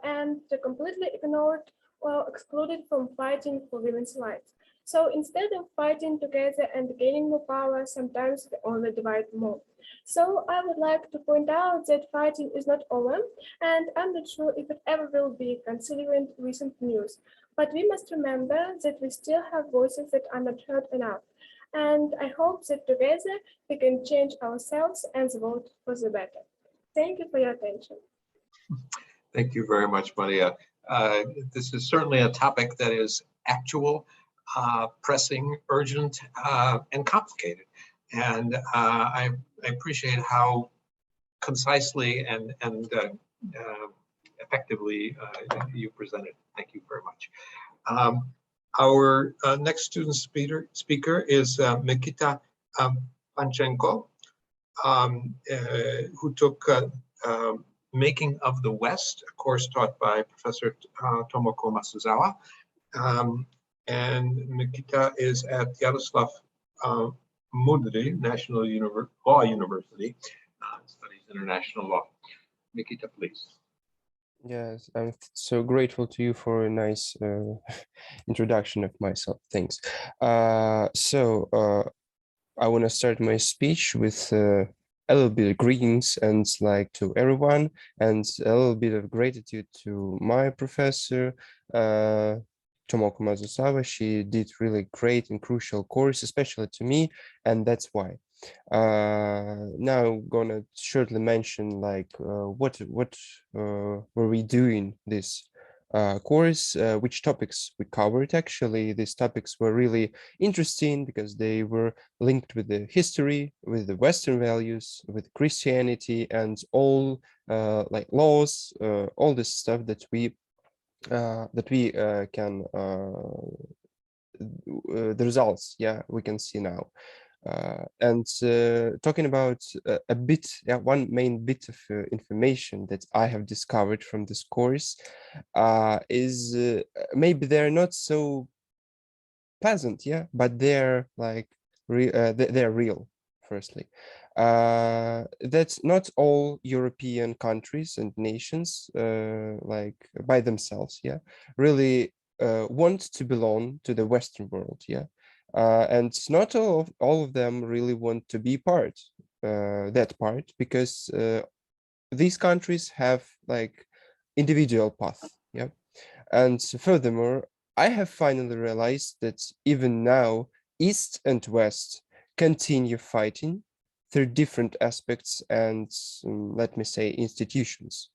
and completely ignored or excluded from fighting for women's rights. So instead of fighting together and gaining more power, sometimes we only divide more. So I would like to point out that fighting is not over, and I'm not sure if it ever will be, considering recent news. But we must remember that we still have voices that are not heard enough. And I hope that together we can change ourselves and the world for the better. Thank you for your attention. Thank you very much, Maria. This is certainly a topic that is actual, pressing, urgent, and complicated. And I appreciate how concisely and effectively you presented. Thank you very much. Our next student speaker is Makita Panchenko, who took Making of the West, a course taught by Professor Tomoko Masuzawa. And Makita is at Yaroslav Mudry National Law University, studies international law. Makita, please. Yes, I'm so grateful to you for a nice introduction of myself. Thanks. I want to start my speech with a little bit of greetings and to everyone, and a little bit of gratitude to my professor, Tomoko Masuzawa. She did really great and crucial course, especially to me, and that's why. Now I'm gonna shortly mention what were we doing this course, which topics we covered. Actually, these topics were really interesting because they were linked with the history, with the Western values, with Christianity, and all laws, all this stuff that we can the results, we can see now. Talking about a bit, one main bit of information that I have discovered from this course is maybe they're not so pleasant, but they're they're real. Firstly, that not all European countries and nations, by themselves, really want to belong to the Western world, and not all of them really want to be that part, because these countries have individual path, and furthermore, I have finally realized that even now East and West continue fighting through different aspects and let me say institutions.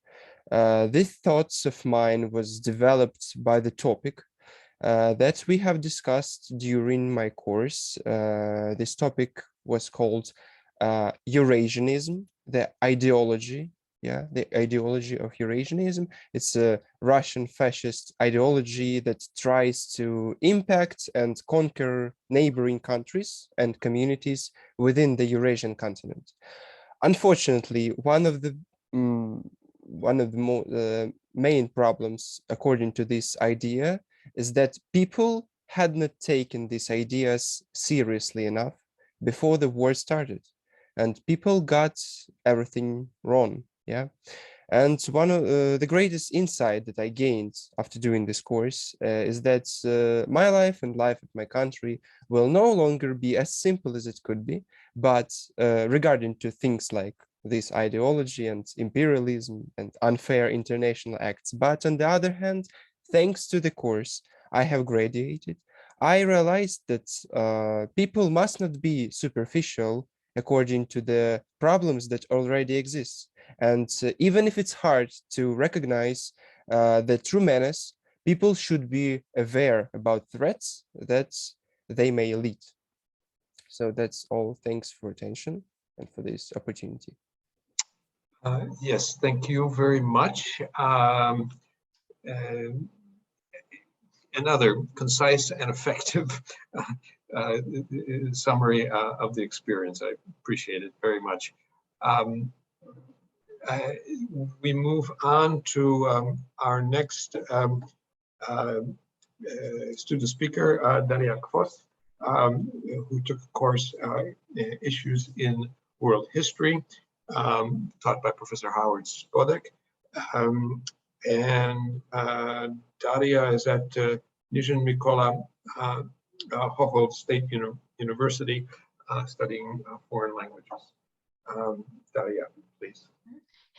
This thoughts of mine was developed by the topic that we have discussed during my course. This topic was called Eurasianism, the ideology. The ideology of Eurasianism. It's a Russian fascist ideology that tries to impact and conquer neighboring countries and communities within the Eurasian continent. Unfortunately, one of the main problems, according to this idea, is that people had not taken these ideas seriously enough before the war started, and people got everything wrong. And one of the greatest insight that I gained after doing this course is that my life and life of my country will no longer be as simple as it could be, but regarding to things like this ideology and imperialism and unfair international acts. But on the other hand, thanks to the course I have graduated, I realized that people must not be superficial according to the problems that already exist. And even if it's hard to recognize the true menace, people should be aware about threats that they may lead. So that's all. Thanks for attention and for this opportunity. Yes, thank you very much. Another concise and effective summary of the experience. I appreciate it very much. We move on to our next student speaker, Daria Kvos, who took a course, Issues in World History, taught by Professor Howard Spodek. Daria is at Nizhny Mykola Hochov State University, studying foreign languages. Daria, please.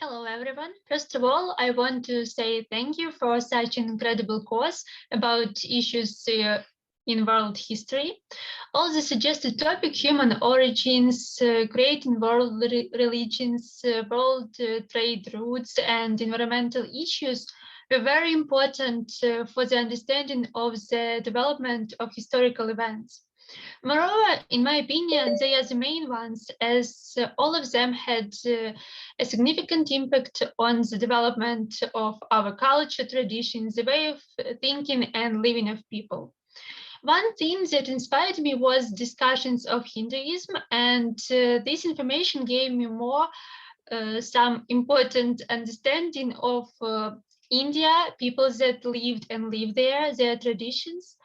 Hello, everyone. First of all, I want to say thank you for such an incredible course about issues in world history. All the suggested topic, human origins, creating world religions, world trade routes, and environmental issues were very important for the understanding of the development of historical events. Moreover, in my opinion, they are the main ones, as all of them had a significant impact on the development of our culture, traditions, the way of thinking and living of people. One theme that inspired me was discussions of Hinduism, and this information gave me more some important understanding of India, people that lived and live there, their traditions.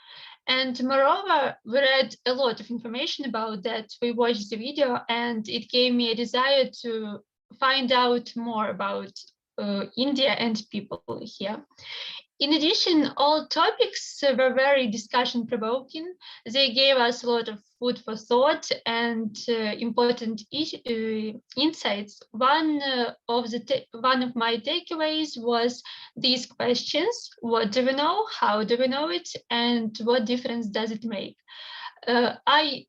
And moreover, we read a lot of information about that. We watched the video and it gave me a desire to find out more about India and people here. In addition, all topics were very discussion provoking. They gave us a lot of food for thought and important insights. One of my takeaways was these questions: what do we know, how do we know it, and what difference does it make? I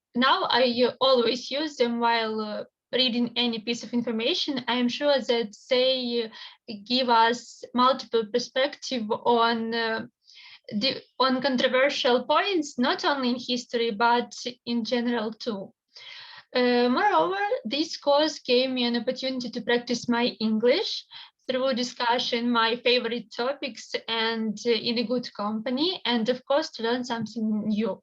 always use them while reading any piece of information. I am sure that they give us multiple perspectives on controversial points, not only in history, but in general too. Moreover, this course gave me an opportunity to practice my English through discussion, my favorite topics, and in a good company, and of course to learn something new.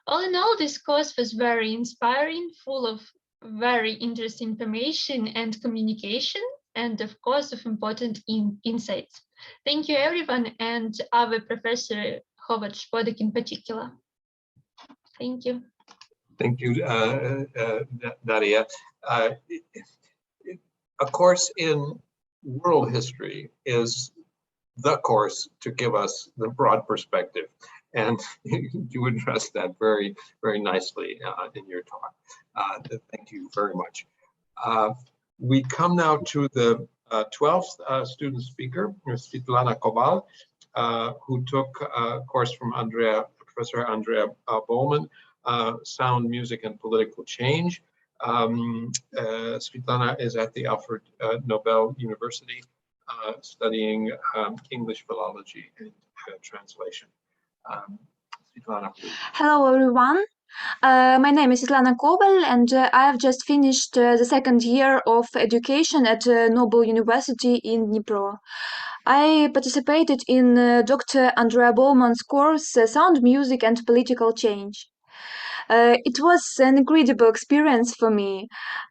All in all, this course was very inspiring, full of very interesting information and communication, and of course of important insights. Thank you everyone, and our Professor Howard Spodek in particular. Thank you. Thank you, Nadia. A course in world history is the course to give us the broad perspective. And you addressed that very, very nicely in your talk. Thank you very much. We come now to the 12th student speaker, Svetlana Kowal, who took a course from Professor Andrea Bowman, Sound, Music, and Political Change. Svetlana is at the Alfred Nobel University studying English philology and translation. Svetlana, please. Hello, everyone. My name is Svetlana Kowal, and I have just finished the second year of education at Nobel University in Dnipro. I participated in Dr. Andrea Bowman's course, Sound, Music, and Political Change. It was an incredible experience for me.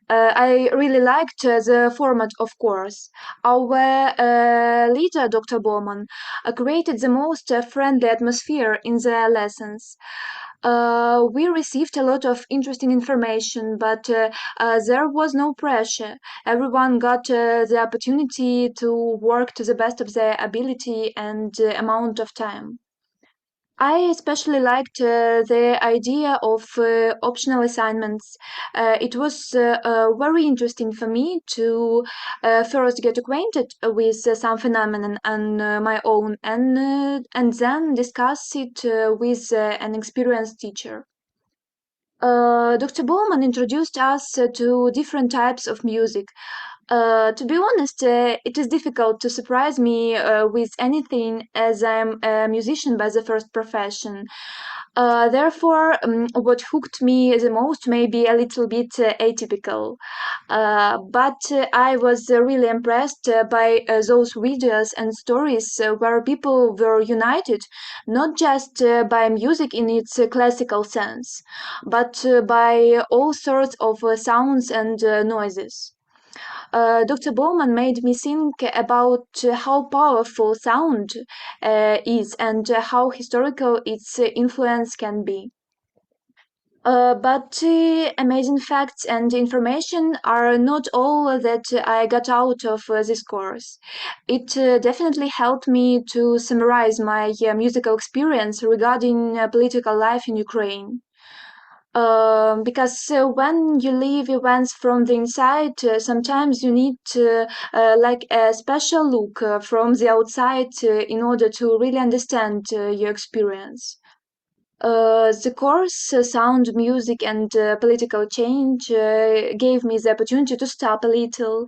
I really liked the format, of course. Our leader, Dr. Bowman, created the most friendly atmosphere in the lessons. We received a lot of interesting information, but there was no pressure. Everyone got the opportunity to work to the best of their ability and amount of time. I especially liked the idea of optional assignments. It was very interesting for me to first get acquainted with some phenomenon on my own and then discuss it with an experienced teacher. Dr. Bowman introduced us to different types of music. To be honest, it is difficult to surprise me with anything as I'm a musician by the first profession. Therefore, what hooked me the most may be a little bit atypical. But I was really impressed by those videos and stories where people were united, not just by music in its classical sense, but by all sorts of sounds and noises. Dr. Bowman made me think about how powerful sound is and how historical its influence can be. But amazing facts and information are not all that I got out of this course. It definitely helped me to summarize my musical experience regarding political life in Ukraine. Because when you live events from the inside, sometimes you need like a special look from the outside in order to really understand your experience. The course Sound, Music and Political Change gave me the opportunity to stop a little,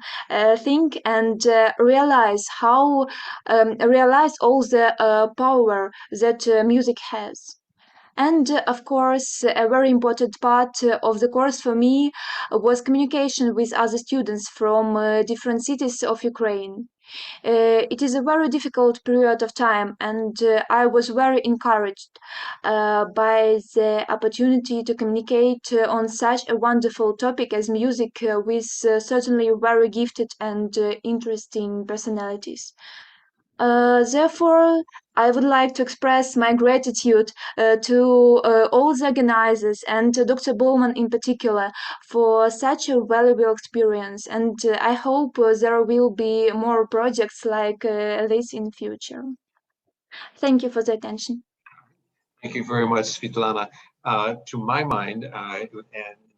think and realize all the power that music has. And of course, a very important part of the course for me was communication with other students from different cities of Ukraine. It is a very difficult period of time, and I was very encouraged by the opportunity to communicate on such a wonderful topic as music with certainly very gifted and interesting personalities. Therefore, I would like to express my gratitude to all the organizers and to Dr. Bowman in particular for such a valuable experience. And I hope there will be more projects like this in future. Thank you for the attention. Thank you very much, Svetlana. To my mind, and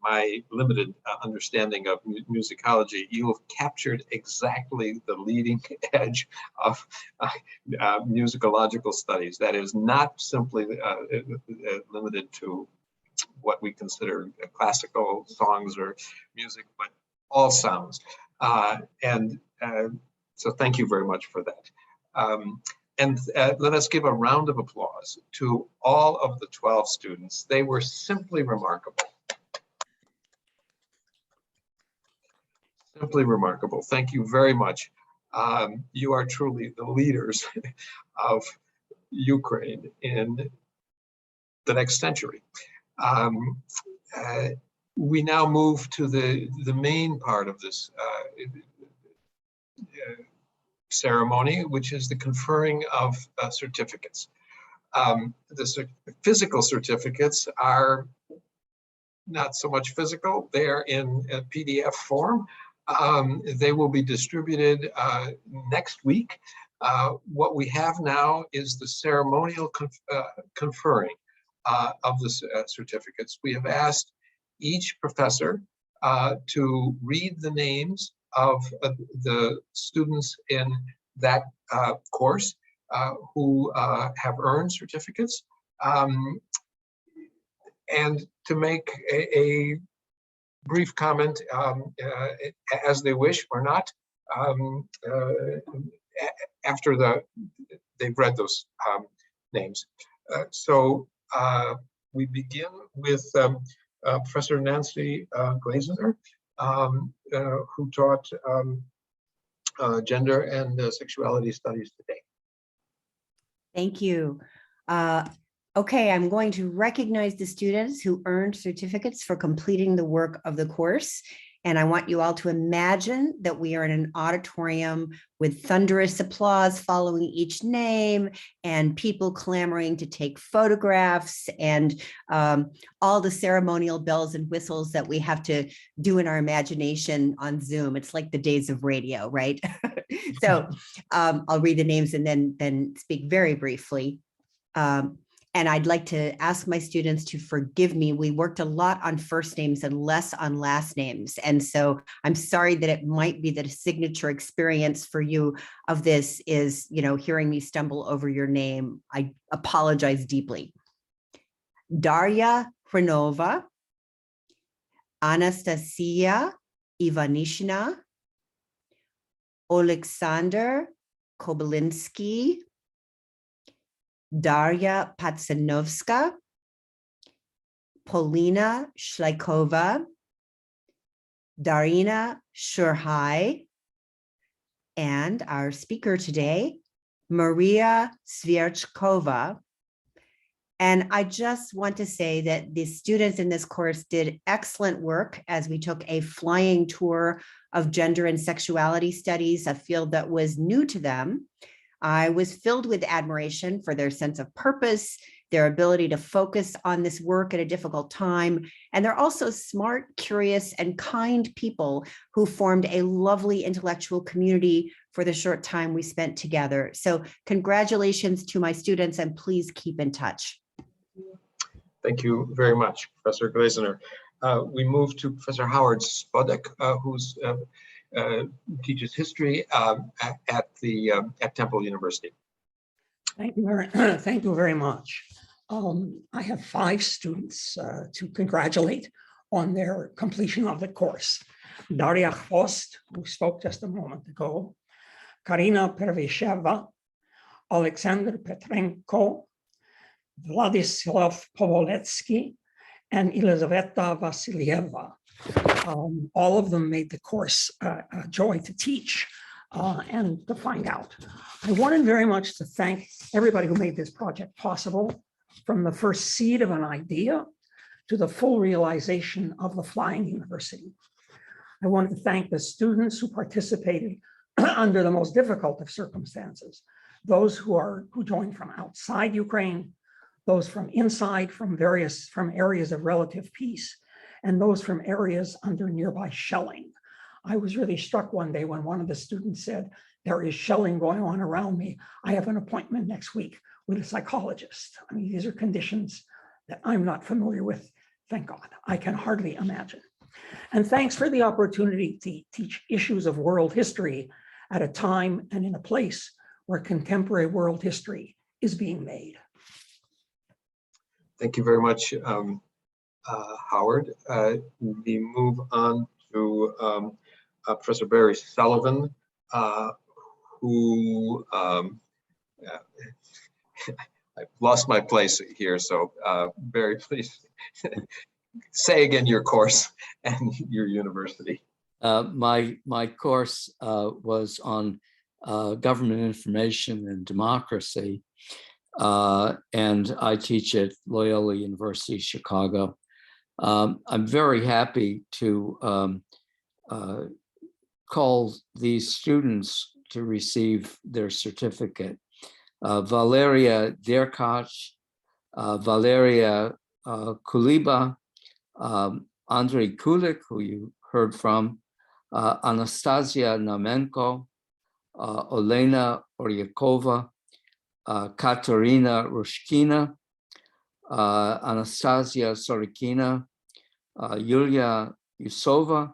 my limited understanding of musicology, you have captured exactly the leading edge of musicological studies. That is not simply limited to what we consider classical songs or music, but all sounds. So thank you very much for that. And let us give a round of applause to all of the 12 students. They were simply remarkable. Simply remarkable. Thank you very much. You are truly the leaders of Ukraine in the next century. We now move to the main part of this ceremony, which is the conferring of certificates. The physical certificates are not so much physical, they are in a PDF form. They will be distributed next week. What we have now is the ceremonial conferring of the certificates. We have asked each professor to read the names of the students in that course who have earned certificates, and to make a brief comment as they wish or not after they've read those names. So we begin with Professor Nancy Glasener, who taught gender and sexuality studies today. Thank you. Okay, I'm going to recognize the students who earned certificates for completing the work of the course. And I want you all to imagine that we are in an auditorium with thunderous applause following each name and people clamoring to take photographs and all the ceremonial bells and whistles that we have to do in our imagination on Zoom. It's like the days of radio, right? So I'll read the names and then speak very briefly. And I'd like to ask my students to forgive me. We worked a lot on first names and less on last names. And so I'm sorry that it might be that a signature experience for you of this is, hearing me stumble over your name. I apologize deeply. Darya Hrenova, Anastasia Ivanishna, Alexander Kobylinski, Darya Patsanovska, Polina Shlaikova, Darina Shurhai, and our speaker today, Maria Svierchkova. And I just want to say that the students in this course did excellent work as we took a flying tour of gender and sexuality studies, a field that was new to them. I was filled with admiration for their sense of purpose, their ability to focus on this work at a difficult time. And they're also smart, curious, and kind people who formed a lovely intellectual community for the short time we spent together. So congratulations to my students, and please keep in touch. Thank you very much, Professor Glasener. We move to Professor Howard Spodek, who's teaches history at Temple University. Thank you very much. I have 5 students to congratulate on their completion of the course. Daria Chvost, who spoke just a moment ago, Karina Pervesheva, Alexander Petrenko, Vladislav Povoletsky, and Elizaveta Vasilieva. All of them made the course a joy to teach and to find out. I wanted very much to thank everybody who made this project possible, from the first seed of an idea to the full realization of the Flying University. I wanted to thank the students who participated under the most difficult of circumstances, those who joined from outside Ukraine, those from inside, from areas of relative peace, and those from areas under nearby shelling. I was really struck one day when one of the students said, "There is shelling going on around me. I have an appointment next week with a psychologist." I mean, these are conditions that I'm not familiar with, thank God. I can hardly imagine. And thanks for the opportunity to teach issues of world history at a time and in a place where contemporary world history is being made. Thank you very much, Howard. We move on to Professor Barry Sullivan, who I've lost my place here. So Barry, please say again your course and your university. My course was on government information and democracy, and I teach at Loyola University Chicago. I'm very happy to call these students to receive their certificate. Valeria Derkach, Valeria Kuliba, Andrei Kulik, who you heard from, Anastasia Namenko, Olena Oryakova, Katerina Rushkina, Anastasia Sorokina, Yulia Yusova,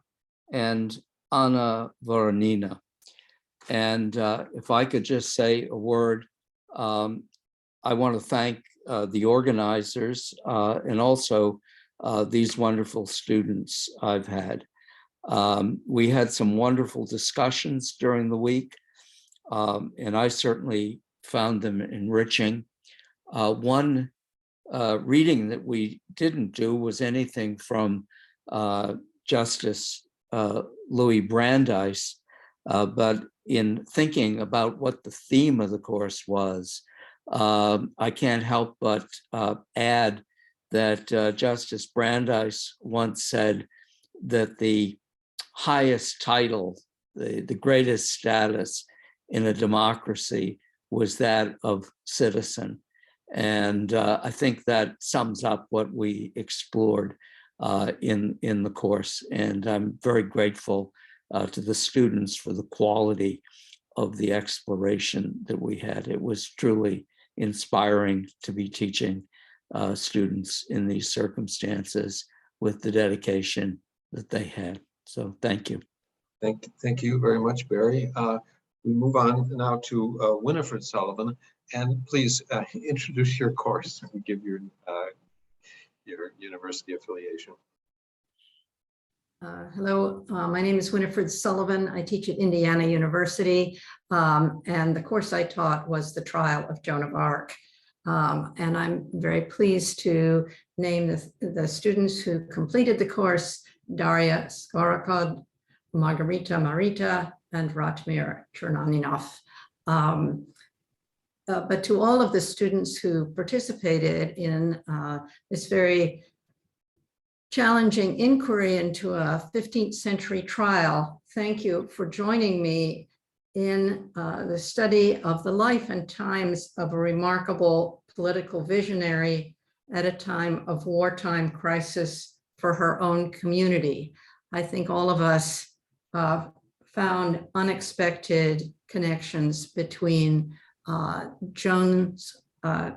and Anna Voronina. And if I could just say a word, I want to thank the organizers and also these wonderful students I've had. We had some wonderful discussions during the week, and I certainly found them enriching. One reading that we didn't do was anything from Justice Louis Brandeis, but in thinking about what the theme of the course was, I can't help but add that Justice Brandeis once said that the highest title, the greatest status in a democracy was that of citizen. And I think that sums up what we explored in the course. And I'm very grateful to the students for the quality of the exploration that we had. It was truly inspiring to be teaching students in these circumstances with the dedication that they had. So thank you. Thank you very much, Barry. We move on now to Winifred Sullivan, and please introduce your course and give your university affiliation. Hello, my name is Winifred Sullivan. I teach at Indiana University, and the course I taught was the trial of Joan of Arc. And I'm very pleased to name the students who completed the course: Daria Skorakod, Margarita Marita, and Ratmir Chernaninov. But to all of the students who participated in this very challenging inquiry into a 15th century trial, thank you for joining me in the study of the life and times of a remarkable political visionary at a time of wartime crisis for her own community. I think all of us found unexpected connections between Joan's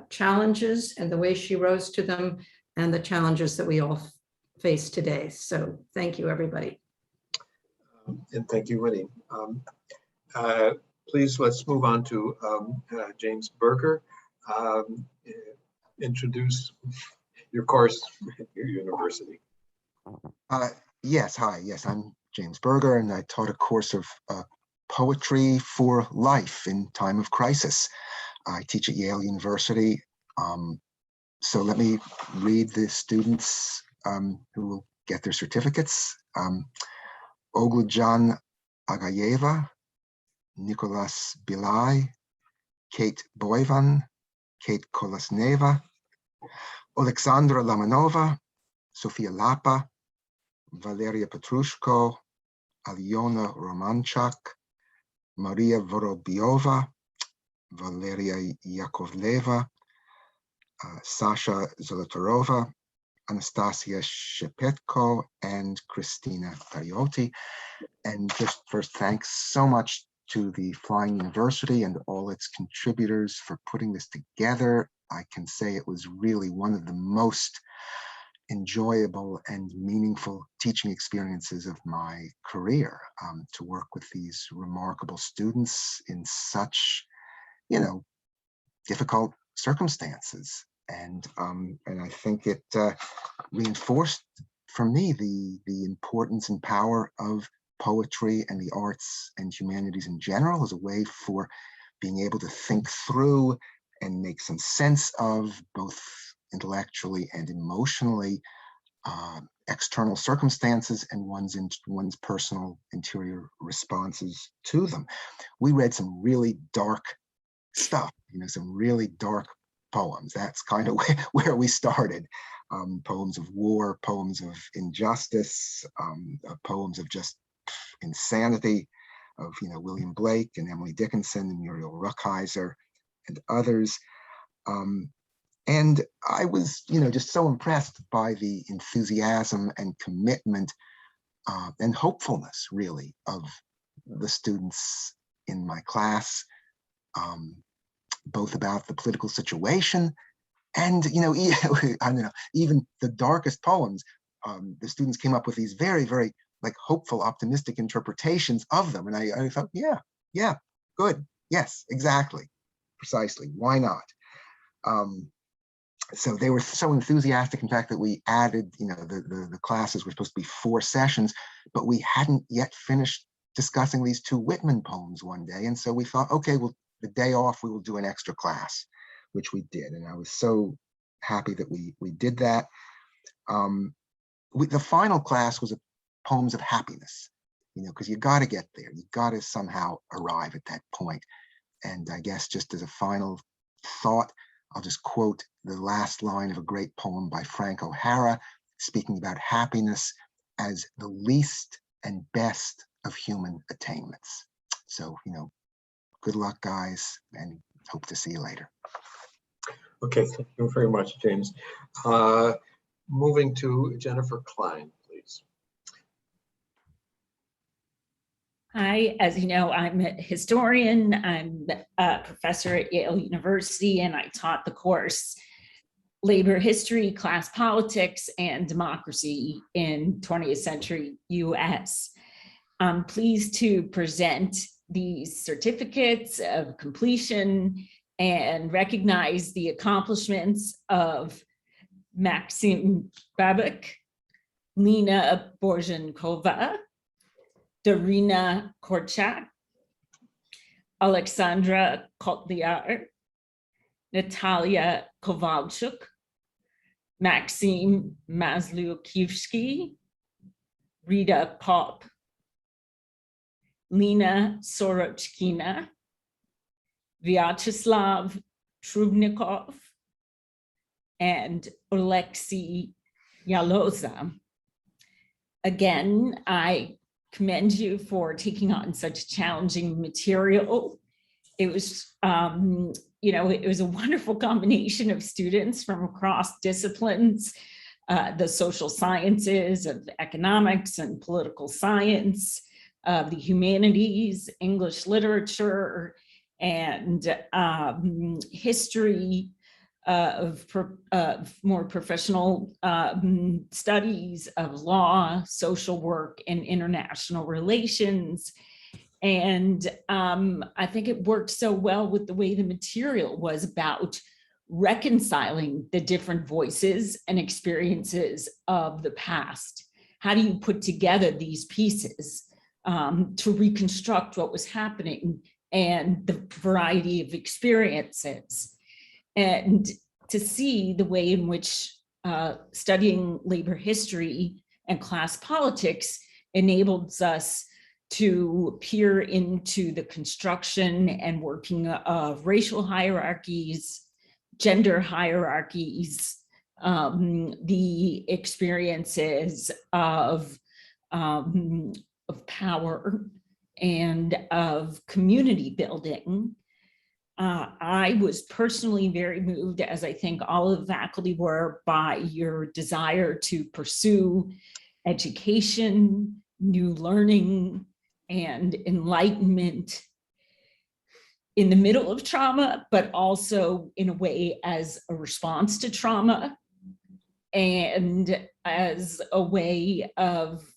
challenges and the way she rose to them and the challenges that we all face today. So thank you, everybody. And thank you, Winnie. Please, let's move on to James Berger. introduce your course at your university? Yes, hi. Yes, I'm James Berger, and I taught a course of poetry for life in time of crisis. I teach at Yale University. So let me read the students who will get their certificates. Oglujan Agayeva, Nicolas Bilai, Kate Boivan, Kate Kolasneva, Alexandra Lamanova, Sofia Lapa, Valeria Petrushko, Aliona Romanchak, Maria Vorobiova, Valeria Yakovleva, Sasha Zolotarova, Anastasia Shepetko, and Christina Tariotti. And just first, thanks so much to the Flying University and all its contributors for putting this together. I can say it was really one of the most enjoyable and meaningful teaching experiences of my career, to work with these remarkable students in such, difficult circumstances. And I think it reinforced for me the importance and power of poetry and the arts and humanities in general as a way for being able to think through and make some sense of, both intellectually and emotionally, external circumstances and one's personal interior responses to them. We read some really dark stuff, some really dark poems. That's kind of where we started. Poems of war, poems of injustice, poems of just insanity, of William Blake and Emily Dickinson and Muriel Rukeyser and others. And I was, just so impressed by the enthusiasm and commitment and hopefulness, really, of the students in my class, both about the political situation and, I don't know, even the darkest poems. The students came up with these very, very hopeful, optimistic interpretations of them. And I thought, yeah, good. Yes, exactly. Precisely. Why not? So they were so enthusiastic, in fact, that we added, the classes were supposed to be 4 sessions, but we hadn't yet finished discussing these 2 Whitman poems one day. And so we thought, okay, well, the day off, we will do an extra class, which we did. And I was so happy that we did that. The final class was poems of happiness, because you got to get there. You got to somehow arrive at that point. And I guess just as a final thought, I'll just quote the last line of a great poem by Frank O'Hara, speaking about happiness as the least and best of human attainments. So, good luck, guys, and hope to see you later. Okay, thank you very much, James. Moving to Jennifer Klein, please. Hi, as you know, I'm a historian. I'm a professor at Yale University, and I taught the course Labor History, Class Politics, and Democracy in 20th Century US. I'm pleased to present these certificates of completion and recognize the accomplishments of Maxim Babik, Lena Borzenkova, Darina Korchak, Alexandra Kotliar, Natalia Kowalczuk, Maxim Mazlukiewski, Rita Pop, Lena Sorochkina, Vyacheslav Trubnikov, and Oleksiy Yaloza. Again, I commend you for taking on such challenging material. It was, it was a wonderful combination of students from across disciplines, the social sciences, of economics and political science, the humanities, English literature, and history, of more professional studies of law, social work, and international relations. And I think it worked so well with the way the material was about reconciling the different voices and experiences of the past. How do you put together these pieces to reconstruct what was happening and the variety of experiences? And to see the way in which studying labor history and class politics enables us to peer into the construction and working of racial hierarchies, gender hierarchies, the experiences of power and of community building. I was personally very moved, as I think all of the faculty were, by your desire to pursue education, new learning, and enlightenment in the middle of trauma, but also in a way as a response to trauma and as a way of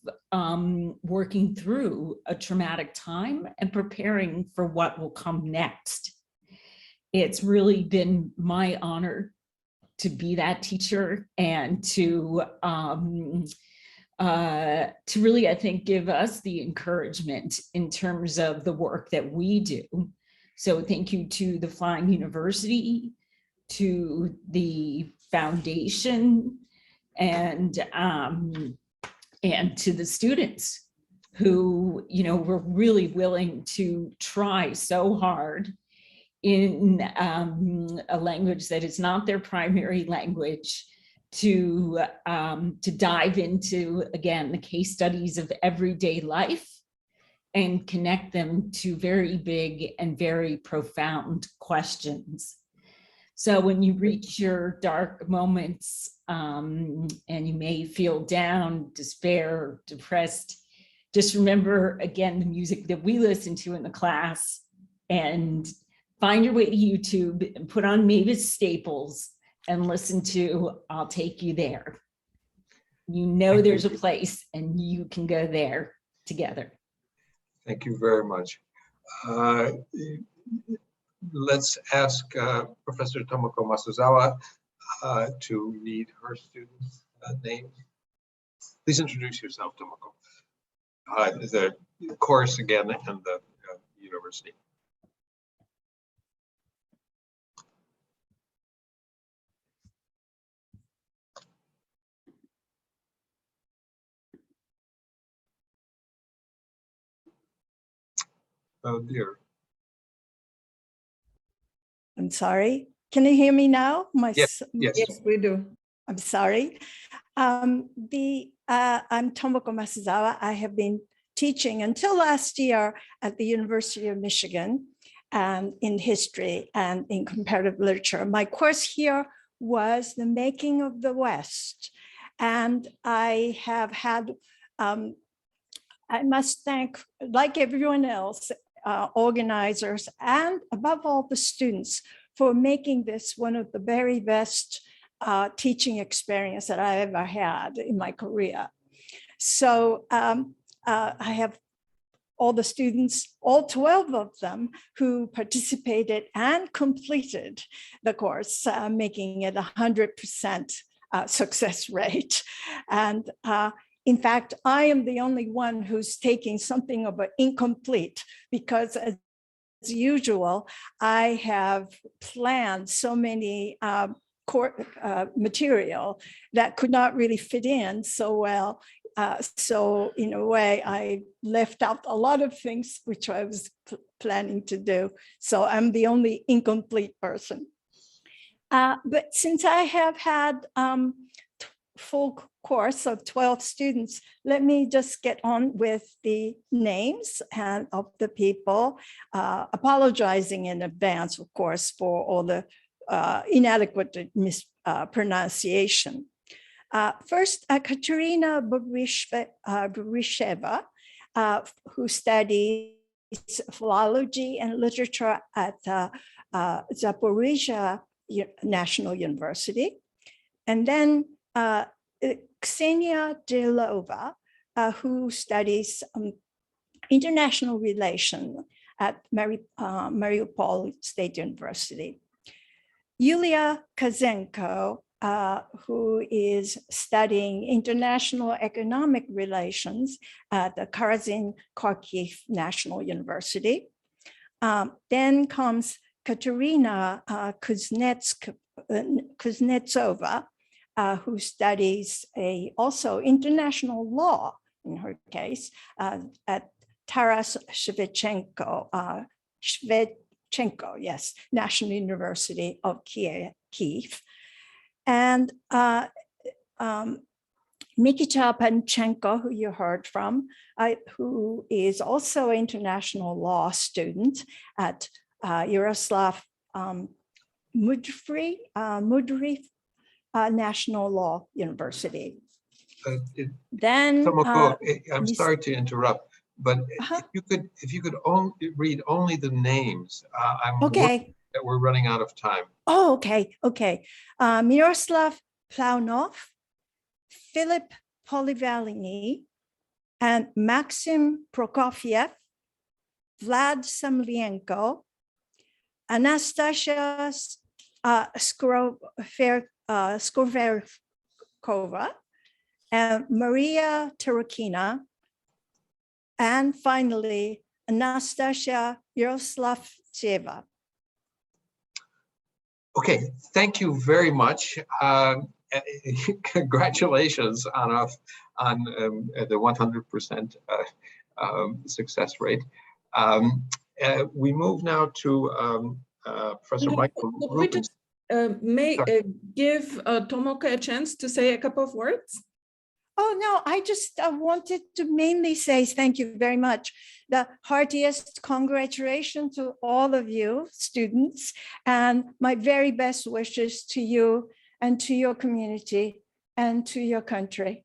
working through a traumatic time and preparing for what will come next. It's really been my honor to be that teacher and to really, I think, give us the encouragement in terms of the work that we do. So thank you to the Klein University, to the foundation, and to the students who, were really willing to try so hard in a language that is not their primary language, to dive into, again, the case studies of everyday life and connect them to very big and very profound questions. So when you reach your dark moments and you may feel down, despair, depressed, just remember, again, the music that we listen to in the class, and find your way to YouTube and put on Mavis Staples and listen to I'll Take You There. There's a place and you can go there together. Thank you very much. Let's ask Professor Tomoko Masuzawa to read her students' names. Please introduce yourself, Tomoko. The course again and the university. Oh dear. I'm sorry. Can you hear me now? Yes, Yes, we do. I'm sorry. I'm Tomoko Masuzawa. I have been teaching until last year at the University of Michigan in history and in comparative literature. My course here was The Making of the West. And I have had, I must thank, like everyone else, organizers and above all the students for making this one of the very best teaching experience that I ever had in my career. So I have all the students, all 12 of them, who participated and completed the course, making it 100% success rate. And in fact, I am the only one who's taking something of an incomplete, because as usual, I have planned so many material that could not really fit in so well. So in a way, I left out a lot of things which I was planning to do. So I'm the only incomplete person. But since I have had full course of 12 students, let me just get on with the names and of the people, apologizing in advance, of course, for all the inadequate pronunciation. First, Katerina Burisheva, who studies philology and literature at Zaporizhia National University. And then Ksenia Delova, who studies international relations at Mariupol State University. Yulia Kazenko, who is studying international economic relations at the Karazin Kharkiv National University. Then comes Katerina Kuznetsova, who studies also international law, in her case, at Taras Shevchenko, yes, National University of Kiev. And Makita Panchenko, who you heard from, who is also an international law student at Yaroslav Mudry National Law University. Then Tomoko, I'm sorry to interrupt, but if you could only read only the names, I'm worried that we're running out of time. Oh, okay. Miroslav Plaunov, Philip Polivalny, and Maxim Prokofiev, Vlad Samlienko, Anastasia Skroverkova, and Maria Terukina, and finally, Anastasia Yaroslavtseva. Okay, thank you very much. Congratulations on the 100% success rate. We move now to Professor Michael Rubin. May give Tomoko a chance to say a couple of words? Oh, no, I just wanted to mainly say thank you very much. The heartiest congratulations to all of you students, and my very best wishes to you and to your community and to your country.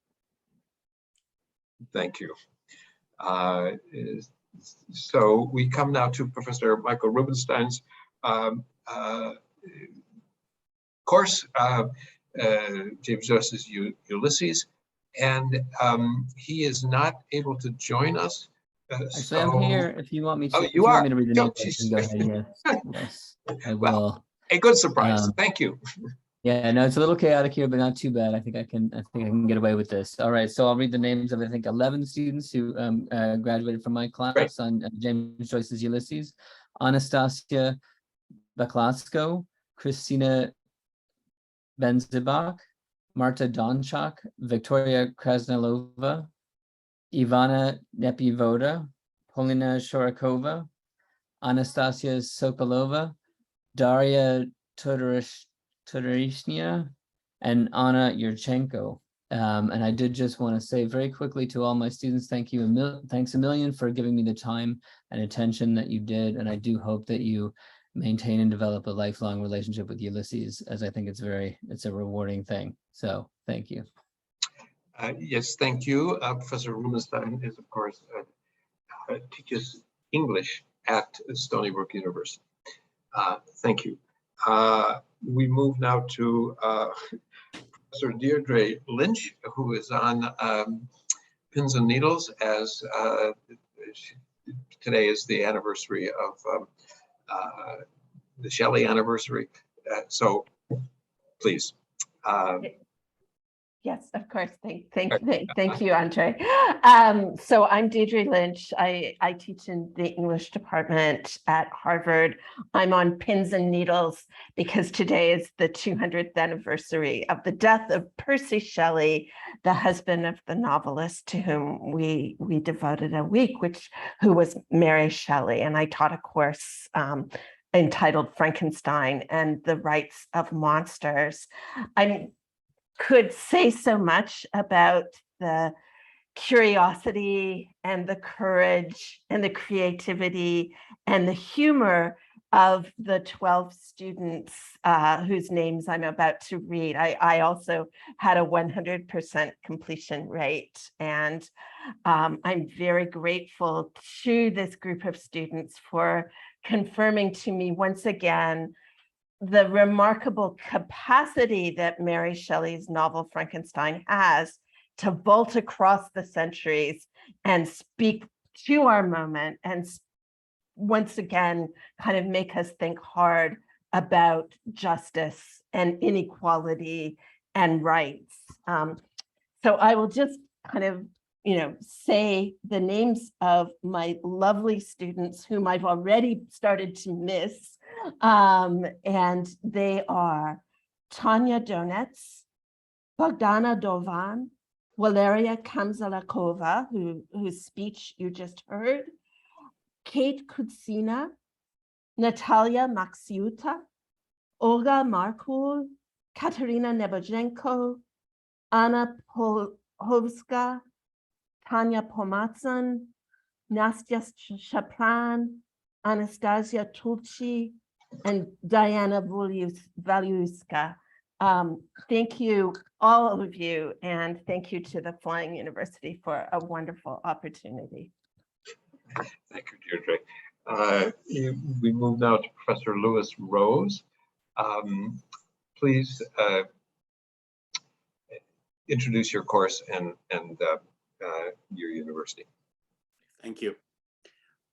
Thank you. So we come now to Professor Michael Rubinstein's course, James Joyce's Ulysses. And he is not able to join us. Actually, I'm here if you want me to. Oh, you are? Want me to read the name, go ahead, yes, I will. Well, a good surprise. Thank you. Yeah, no, it's a little chaotic here, but not too bad. I think I can get away with this. All right, so I'll read the names of, I think, 11 students who graduated from my class on James Joyce's Ulysses. Anastasia Baklasko, Christina Benzibak, Marta Donchak, Victoria Krasnilova, Ivana Nepivoda, Polina Shorakova, Anastasia Sokolova, Daria Todorishnia, and Anna Yurchenko. And I did just want to say very quickly to all my students, thanks a million for giving me the time and attention that you did. And I do hope that you maintain and develop a lifelong relationship with Ulysses, as I think it's a rewarding thing. So thank you. Yes, thank you. Professor Rubinstein is, of course, teaches English at Stony Brook University. Thank you. We move now to Professor Deardre Lynch, who is on Pins and Needles, as today is the anniversary of the Shelley anniversary. So please. Yes, of course. Thank you, Andre. So I'm Deardre Lynch. I teach in the English department at Harvard. I'm on Pins and Needles because today is the 200th anniversary of the death of Percy Shelley, the husband of the novelist to whom we devoted a week, who was Mary Shelley. And I taught a course entitled Frankenstein and the Rights of Monsters. I could say so much about the curiosity and the courage and the creativity and the humor of the 12 students whose names I'm about to read. I also had a 100% completion rate. And I'm very grateful to this group of students for confirming to me once again the remarkable capacity that Mary Shelley's novel Frankenstein has to vault across the centuries and speak to our moment and once again kind of make us think hard about justice and inequality and rights. So I will just kind of, say the names of my lovely students whom I've already started to miss. And they are Tanya Donetz, Bogdana Dovan, Valeria Kamzalakova, whose speech you just heard, Kate Kutsina, Natalia Maksiuta, Olga Markul, Katerina Nebojenko, Anna Polhovska, Tanya Pomatsan, Nastya Shapran, Anastasia Tulchi, and Diana Valuska. Thank you, all of you, and thank you to the Flying University for a wonderful opportunity. Thank you, Deardre. We move now to Professor Lewis Rose. Please introduce your course and your university. Thank you.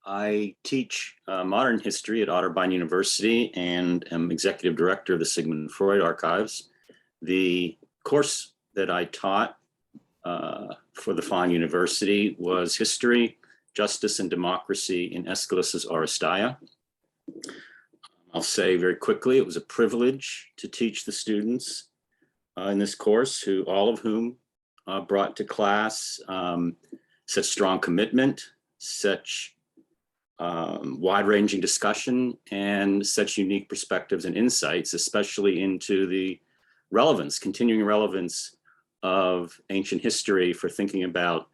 I teach modern history at Otterbein University and am executive director of the Sigmund Freud Archives. The course that I taught for the Flying University was History, Justice, and Democracy in Aeschylus's Oresteia. I'll say very quickly, it was a privilege to teach the students in this course, all of whom brought to class such strong commitment, such wide-ranging discussion, and such unique perspectives and insights, especially into the relevance, continuing relevance of ancient history for thinking about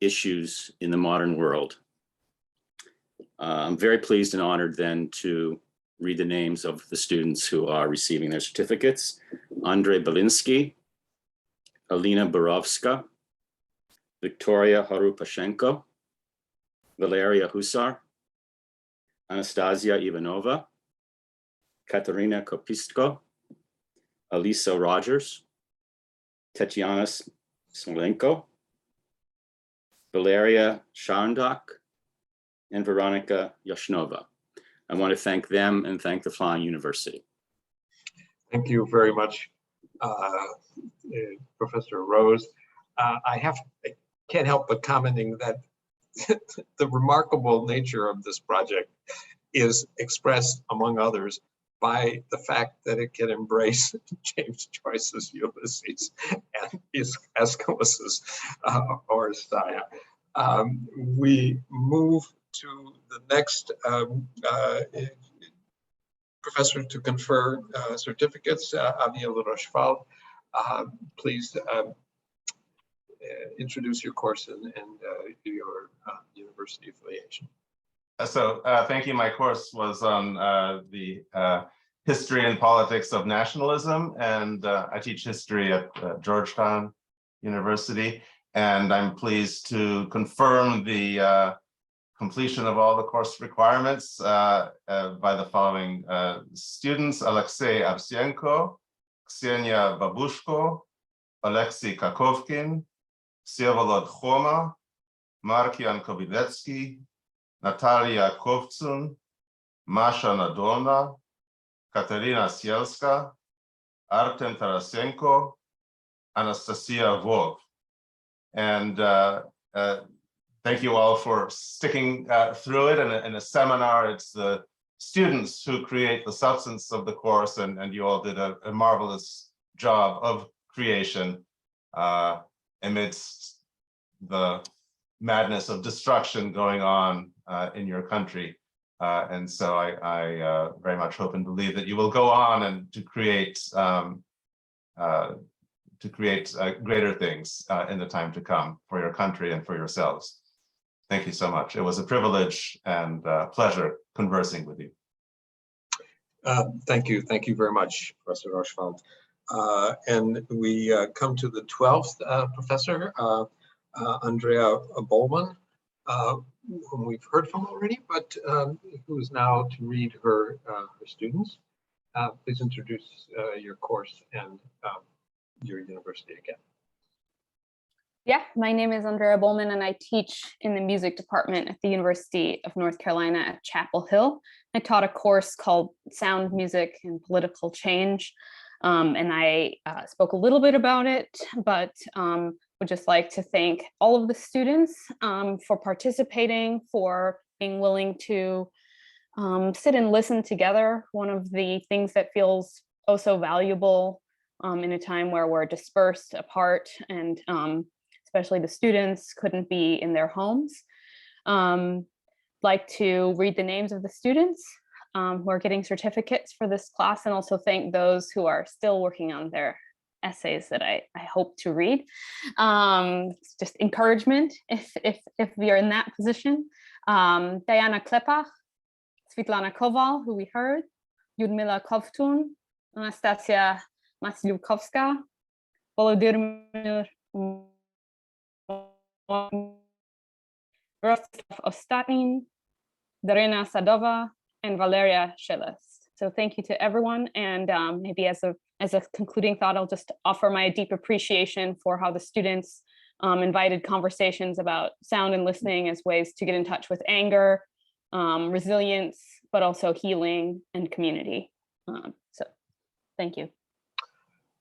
issues in the modern world. I'm very pleased and honored then to read the names of the students who are receiving their certificates. Andrei Belinsky, Alina Borovska, Victoria Harupashenko, Valeria Husar, Anastasia Ivanova, Katerina Kopistko, Alisa Rogers, Tetiana Smolenko, Valeria Sharndak, and Veronica Yashnova. I want to thank them and thank the Flying University. Thank you very much, Professor Rose. I can't help but commenting that the remarkable nature of this project is expressed, among others, by the fact that it can embrace James Joyce's Ulysses and Aeschylus's Oresteia. We move to the next professor to confer certificates, Aviel Rochefald. Please introduce your course and your university affiliation. So thank you. My course was on the history and politics of nationalism, and I teach history at Georgetown University, and I'm pleased to confirm the completion of all the course requirements by the following students: Alexei Avsienko, Ksenia Babushko, Alexei Kakovkin, Vsevolod Khoma, Mark Yankoviletsky, Natalia Kovtsun, Masha Nadolna, Katerina Sielska, Artem Tarasenko, Anastasia Vov. And thank you all for sticking through it. And in a seminar, it's the students who create the substance of the course, and you all did a marvelous job of creation amidst the madness of destruction going on in your country. And so I very much hope and believe that you will go on and to create greater things in the time to come for your country and for yourselves. Thank you so much. It was a privilege and pleasure conversing with you. Thank you. Thank you very much, Professor Rochefald. And we come to the 12th professor, Andrea Bowman, whom we've heard from already, but who is now to read her students. Please introduce your course and your university again. Yeah, my name is Andrea Bowman and I teach in the music department at the University of North Carolina at Chapel Hill. I taught a course called Sound, Music, and Political Change. And I spoke a little bit about it, but would just like to thank all of the students for participating, for being willing to sit and listen together. One of the things that feels oh so valuable in a time where we're dispersed apart and especially the students couldn't be in their homes. Like to read the names of the students who are getting certificates for this class, and also thank those who are still working on their essays that I hope to read. It's just encouragement if we are in that position. Diana Klepach, Svetlana Koval, who we heard, Lyudmila Kovtun, Anastasia Masliukowska, Volodymyr Rostislav Ostatnin, Darina Sadova, and Valeria Shelest. So thank you to everyone. And maybe as a concluding thought, I'll just offer my deep appreciation for how the students invited conversations about sound and listening as ways to get in touch with anger, resilience, but also healing and community. So thank you.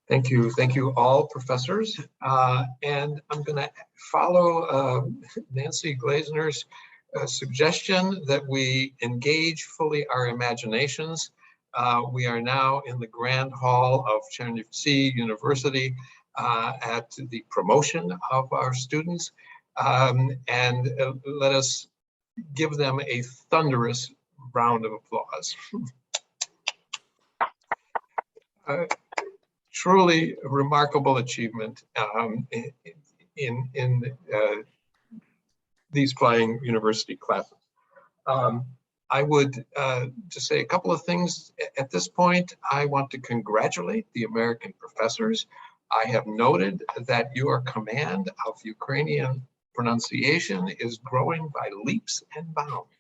Thank you. Thank you all professors. And I'm going to follow Nancy Glazner's suggestion that we engage fully our imaginations. We are now in the Grand Hall of Chernivtsi University at the promotion of our students. And let us give them a thunderous round of applause. Truly a remarkable achievement in these flying university classes. I would just say a couple of things at this point. I want to congratulate the American professors. I have noted that your command of Ukrainian pronunciation is growing by leaps and bounds.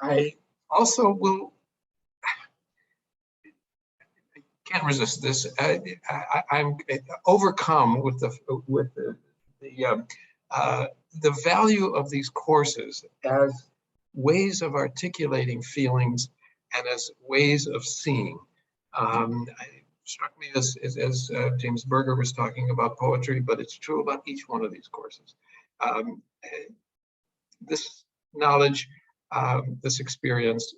I also will can't resist this. I'm overcome with the value of these courses as ways of articulating feelings and as ways of seeing. It struck me as James Berger was talking about poetry, but it's true about each one of these courses. This knowledge, this experience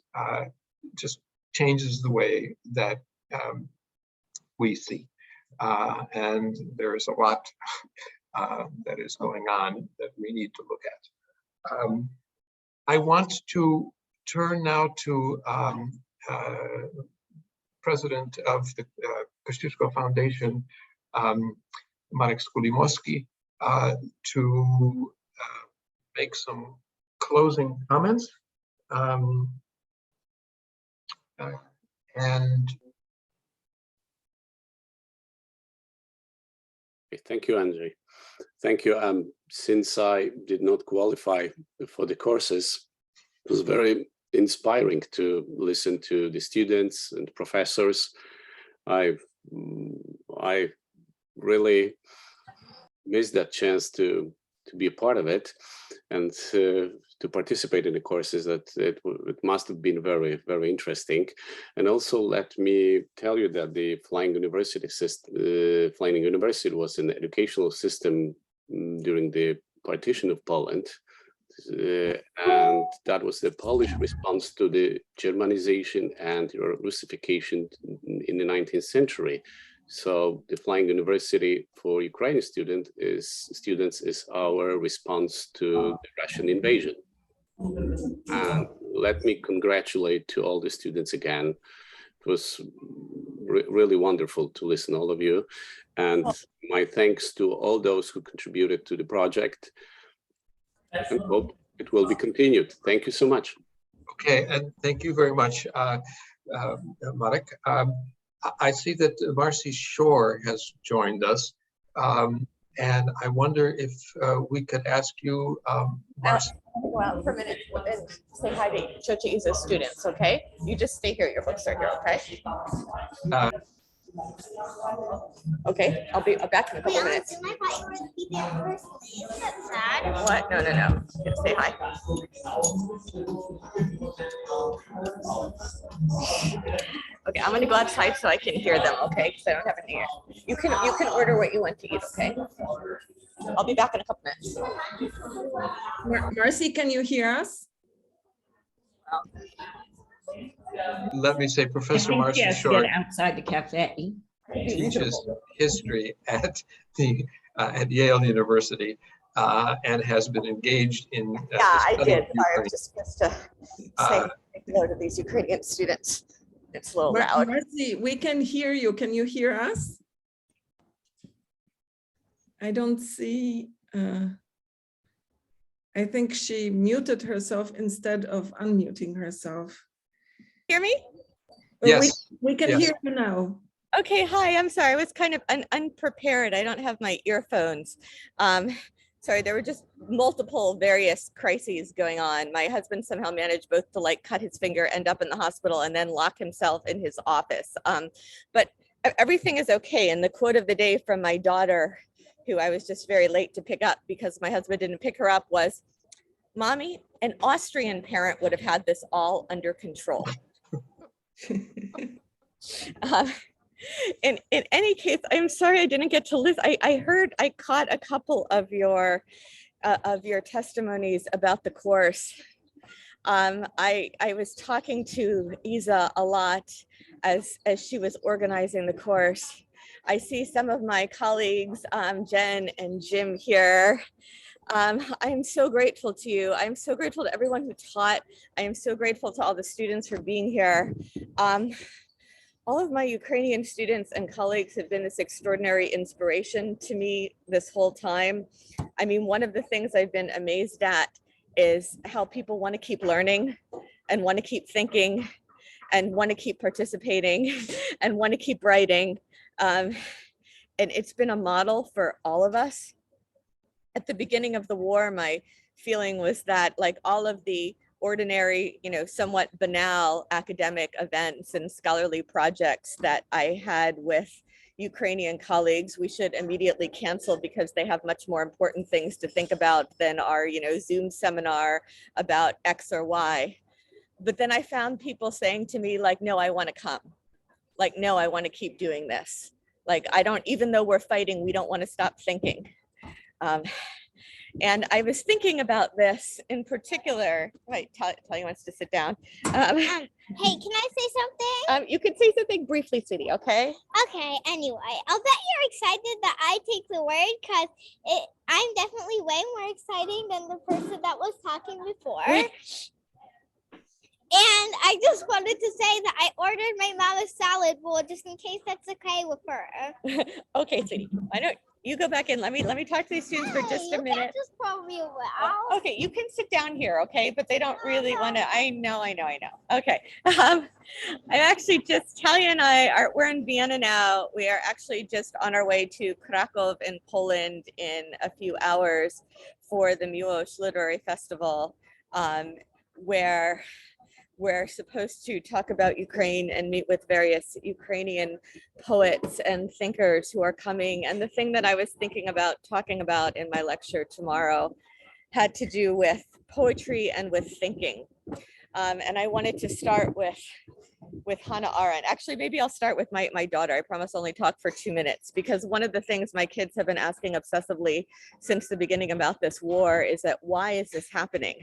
just changes the way that we see. And there is a lot that is going on that we need to look at. I want to turn now to President of the Kosciuszko Foundation, Marek Skulimowski, to make some closing comments. Thank you, Andrzej. Thank you. Since I did not qualify for the courses, it was very inspiring to listen to the students and professors. I really missed that chance to be a part of it and to participate in the courses. That it must have been very, very interesting. And also let me tell you that the Flying University system, Flying University was an educational system during the partition of Poland. And that was the Polish response to the Germanization and Russification in the 19th century. So the Flying University for Ukrainian students is our response to the Russian invasion. And let me congratulate to all the students again. It was really wonderful to listen to all of you. And my thanks to all those who contributed to the project. And hope it will be continued. Thank you so much. Okay, and thank you very much, Marek. I see that Marcy Shore has joined us, and I wonder if we could ask you, Marcy. Well, for a minute, and say hi to Chochi's students, okay? You just stay here, your books are here, okay? Okay, I'll be back in a couple minutes. What? No, no, no. I'm gonna say hi. Okay, I'm gonna go outside so I can hear them, okay? Because I don't have an ear. You can order what you want to eat, okay? I'll be back in a couple minutes. Marcy, can you hear us? Let me say, I Professor think she Marcy has to Short get outside the cafe. teaches history at Yale University and has been engaged in. Yeah, I study did. of Sorry, I Ukraine. was just supposed to say hello to these Ukrainian students. It's a little loud. Marcy, we can hear you. Can you hear us? I don't see. I think she muted herself instead of unmuting herself. Hear me? Yes. We can Yes. hear you now. Okay, hi, I'm sorry. I was kind of unprepared. I don't have my earphones. Sorry, there were just multiple various crises going on. My husband somehow managed both to like cut his finger, end up in the hospital, and then lock himself in his office. But everything is okay. And the quote of the day from my daughter, who I was just very late to pick up because my husband didn't pick her up, was, "Mommy, an Austrian parent would have had this all under control." In any case, I'm sorry I didn't get to listen. I caught a couple of your testimonies about the course. I was talking to Isa a lot as she was organizing the course. I see some of my colleagues, Jen and Jim here. I'm so grateful to you. I'm so grateful to everyone who taught. I am so grateful to all the students for being here. All of my Ukrainian students and colleagues have been this extraordinary inspiration to me this whole time. I mean, one of the things I've been amazed at is how people want to keep learning and want to keep thinking and want to keep participating and want to keep writing. And it's been a model for all of us. At the beginning of the war, my feeling was that like all of the ordinary, somewhat banal academic events and scholarly projects that I had with Ukrainian colleagues, we should immediately cancel because they have much more important things to think about than our, Zoom seminar about X or Y. But then I found people saying to me like, no, I want to come. Like, no, I want to keep doing this. Like, even though we're fighting, we don't want to stop thinking. And I was thinking about this in particular. Right, Talia wants to sit down. Hey, can I say something? You can say something briefly, sweetie, okay? Okay, anyway, I'll bet you're excited that I take the word because I'm definitely way more exciting than the person that was talking before. And I just wanted to say that I ordered my mama's salad bowl just in case that's okay with her. Okay, sweetie, why don't you go back in? Let me talk to these students for just a minute. You can't just throw me away. Okay, you can sit down here, okay? But they don't really want to. I know. Okay. I actually just, Talia and we're in Vienna now. We are actually just on our way to Krakow in Poland in a few hours for the Miłosz Literary Festival, where we're supposed to talk about Ukraine and meet with various Ukrainian poets and thinkers who are coming. And the thing that I was thinking about talking about in my lecture tomorrow had to do with poetry and with thinking. And I wanted to start with Hannah Arendt. Actually, maybe I'll start with my daughter. I promise I'll only talk for 2 minutes, because one of the things my kids have been asking obsessively since the beginning about this war is that why is this happening?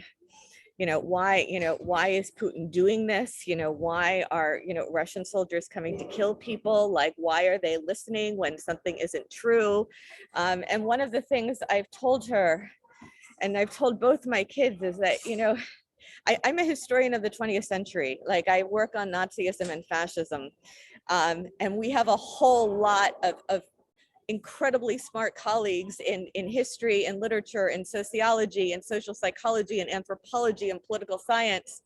Why is Putin doing this? Why are, Russian soldiers coming to kill people? Like, why are they listening when something isn't true? And one of the things I've told her, and I've told both my kids, is that, I'm a historian of the 20th century. Like, I work on Nazism and fascism. And we have a whole lot of incredibly smart colleagues in history and literature and sociology and social psychology and anthropology and political science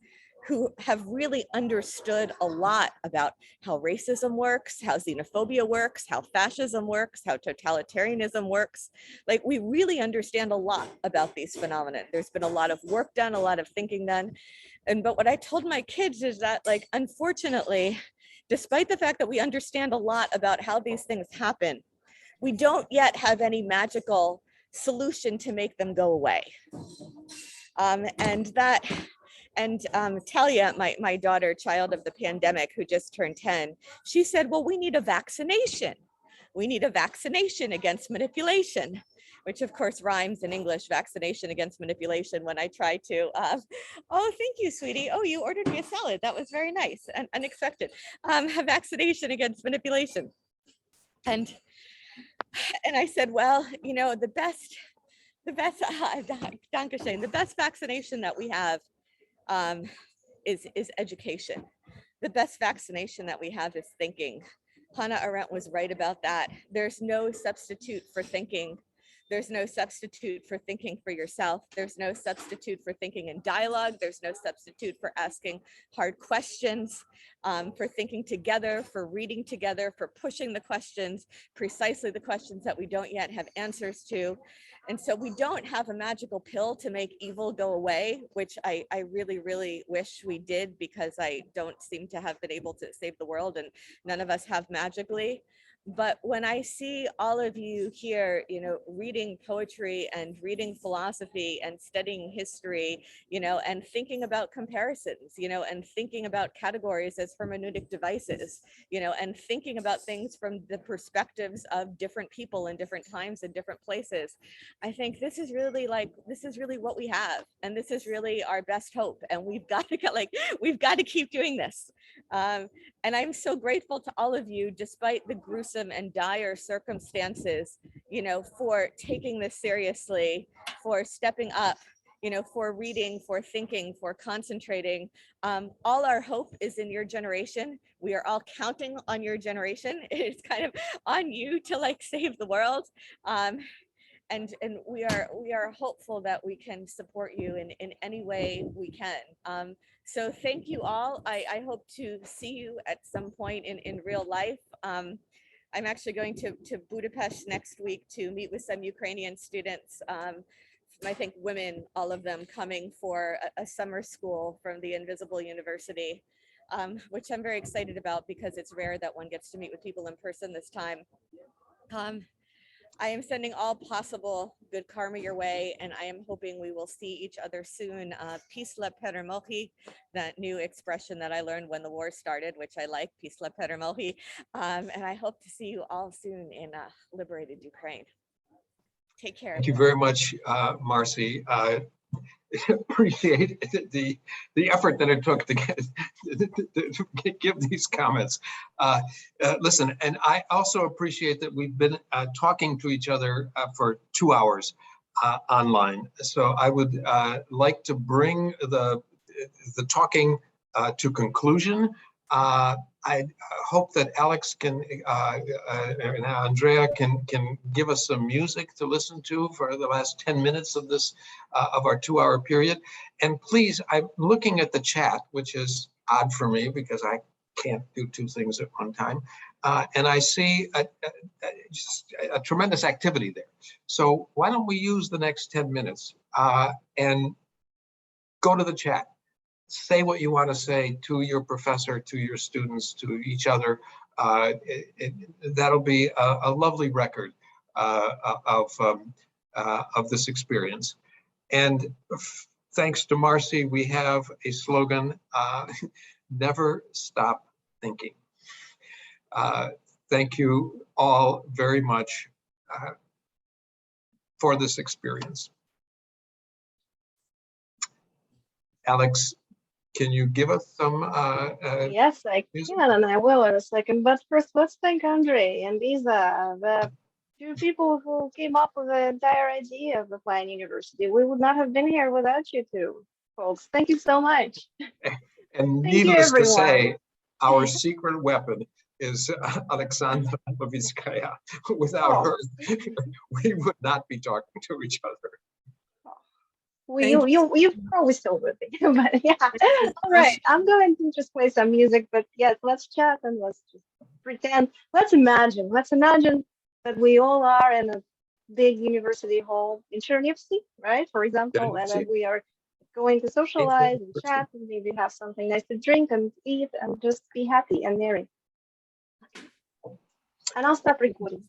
who have really understood a lot about how racism works, how xenophobia works, how fascism works, how totalitarianism works. Like, we really understand a lot about these phenomena. There's been a lot of work done, a lot of thinking done. But what I told my kids is that, like, unfortunately, despite the fact that we understand a lot about how these things happen, we don't yet have any magical solution to make them go away. Talia, my daughter, child of the pandemic, who just turned 10, she said, well, we need a vaccination. We need a vaccination against manipulation, which of course rhymes in English, vaccination against manipulation, when I try to, oh, thank you, sweetie. Oh, you ordered me a salad. That was very nice and unexpected. A vaccination against manipulation. And I said, well, you know, the best vaccination that we have is education. The best vaccination that we have is thinking. Hannah Arendt was right about that. There's no substitute for thinking. There's no substitute for thinking for yourself. There's no substitute for thinking in dialogue. There's no substitute for asking hard questions, for thinking together, for reading together, for pushing the questions, precisely the questions that we don't yet have answers to. And so we don't have a magical pill to make evil go away, which I really, really wish we did, because I don't seem to have been able to save the world, and none of us have magically. But when I see all of you here, you know, reading poetry and reading philosophy and studying history, you know, and thinking about comparisons, you know, and thinking about categories as hermeneutic devices, you know, and thinking about things from the perspectives of different people in different times and different places, I think this is really what we have. And this is really our best hope. And we've got to keep doing this. And I'm so grateful to all of you, despite the gruesome and dire circumstances, you know, for taking this seriously, for stepping up, you know, for reading, for thinking, for concentrating. All our hope is in your generation. We are all counting on your generation. It's kind of on you to like save the world. And we are hopeful that we can support you in any way we can. So thank you all. I hope to see you at some point in real life. I'm actually going to Budapest next week to meet with some Ukrainian students. I think women, all of them, coming for a summer school from the Invisible University, which I'm very excited about because it's rare that one gets to meet with people in person this time. I am sending all possible good karma your way, and I am hoping we will see each other soon. Pisla Peremochy, that new expression that I learned when the war started, which I like, Pisla Peremochy. And I hope to see you all soon in liberated Ukraine. Take care. Thank you very much, Marcy. Appreciate the effort that it took to give these comments. Listen, and I also appreciate that we've been talking to each other for 2 hours online. So I would like to bring the talking to conclusion. I hope that Alex can and Andrea can give us some music to listen to for the last 10 minutes of this of our 2-hour period. And please, I'm looking at the chat, which is odd for me because I can't do 2 things at one time. And I see just a tremendous activity there. So why don't we use the next 10 minutes and go to the chat. Say what you want to say to your professor, to your students, to each other. That'll be a lovely record of this experience. And thanks to Marcy, we have a slogan, never stop thinking. Thank you all very much for this experience. Felicx, can you give us some? Yes, I can, and I will in a second. But first, let's thank Andre and Isa, the 2 people who came up with the entire idea of the Klein University. We would not have been here without you 2 folks. Thank you so much. And Thank you, needless to everyone. say, our secret weapon is Alexandra Kotliar. Without her, we would not be talking to each other. Well, you probably still would be, but yeah. All right, I'm going to just play some music, but yes, let's chat and let's just pretend. Let's imagine that we all are in a big university hall in Chernihiv, right? For example, and then we are going to socialize and chat and maybe have something nice to drink and eat and just be happy and merry. And I'll stop recording.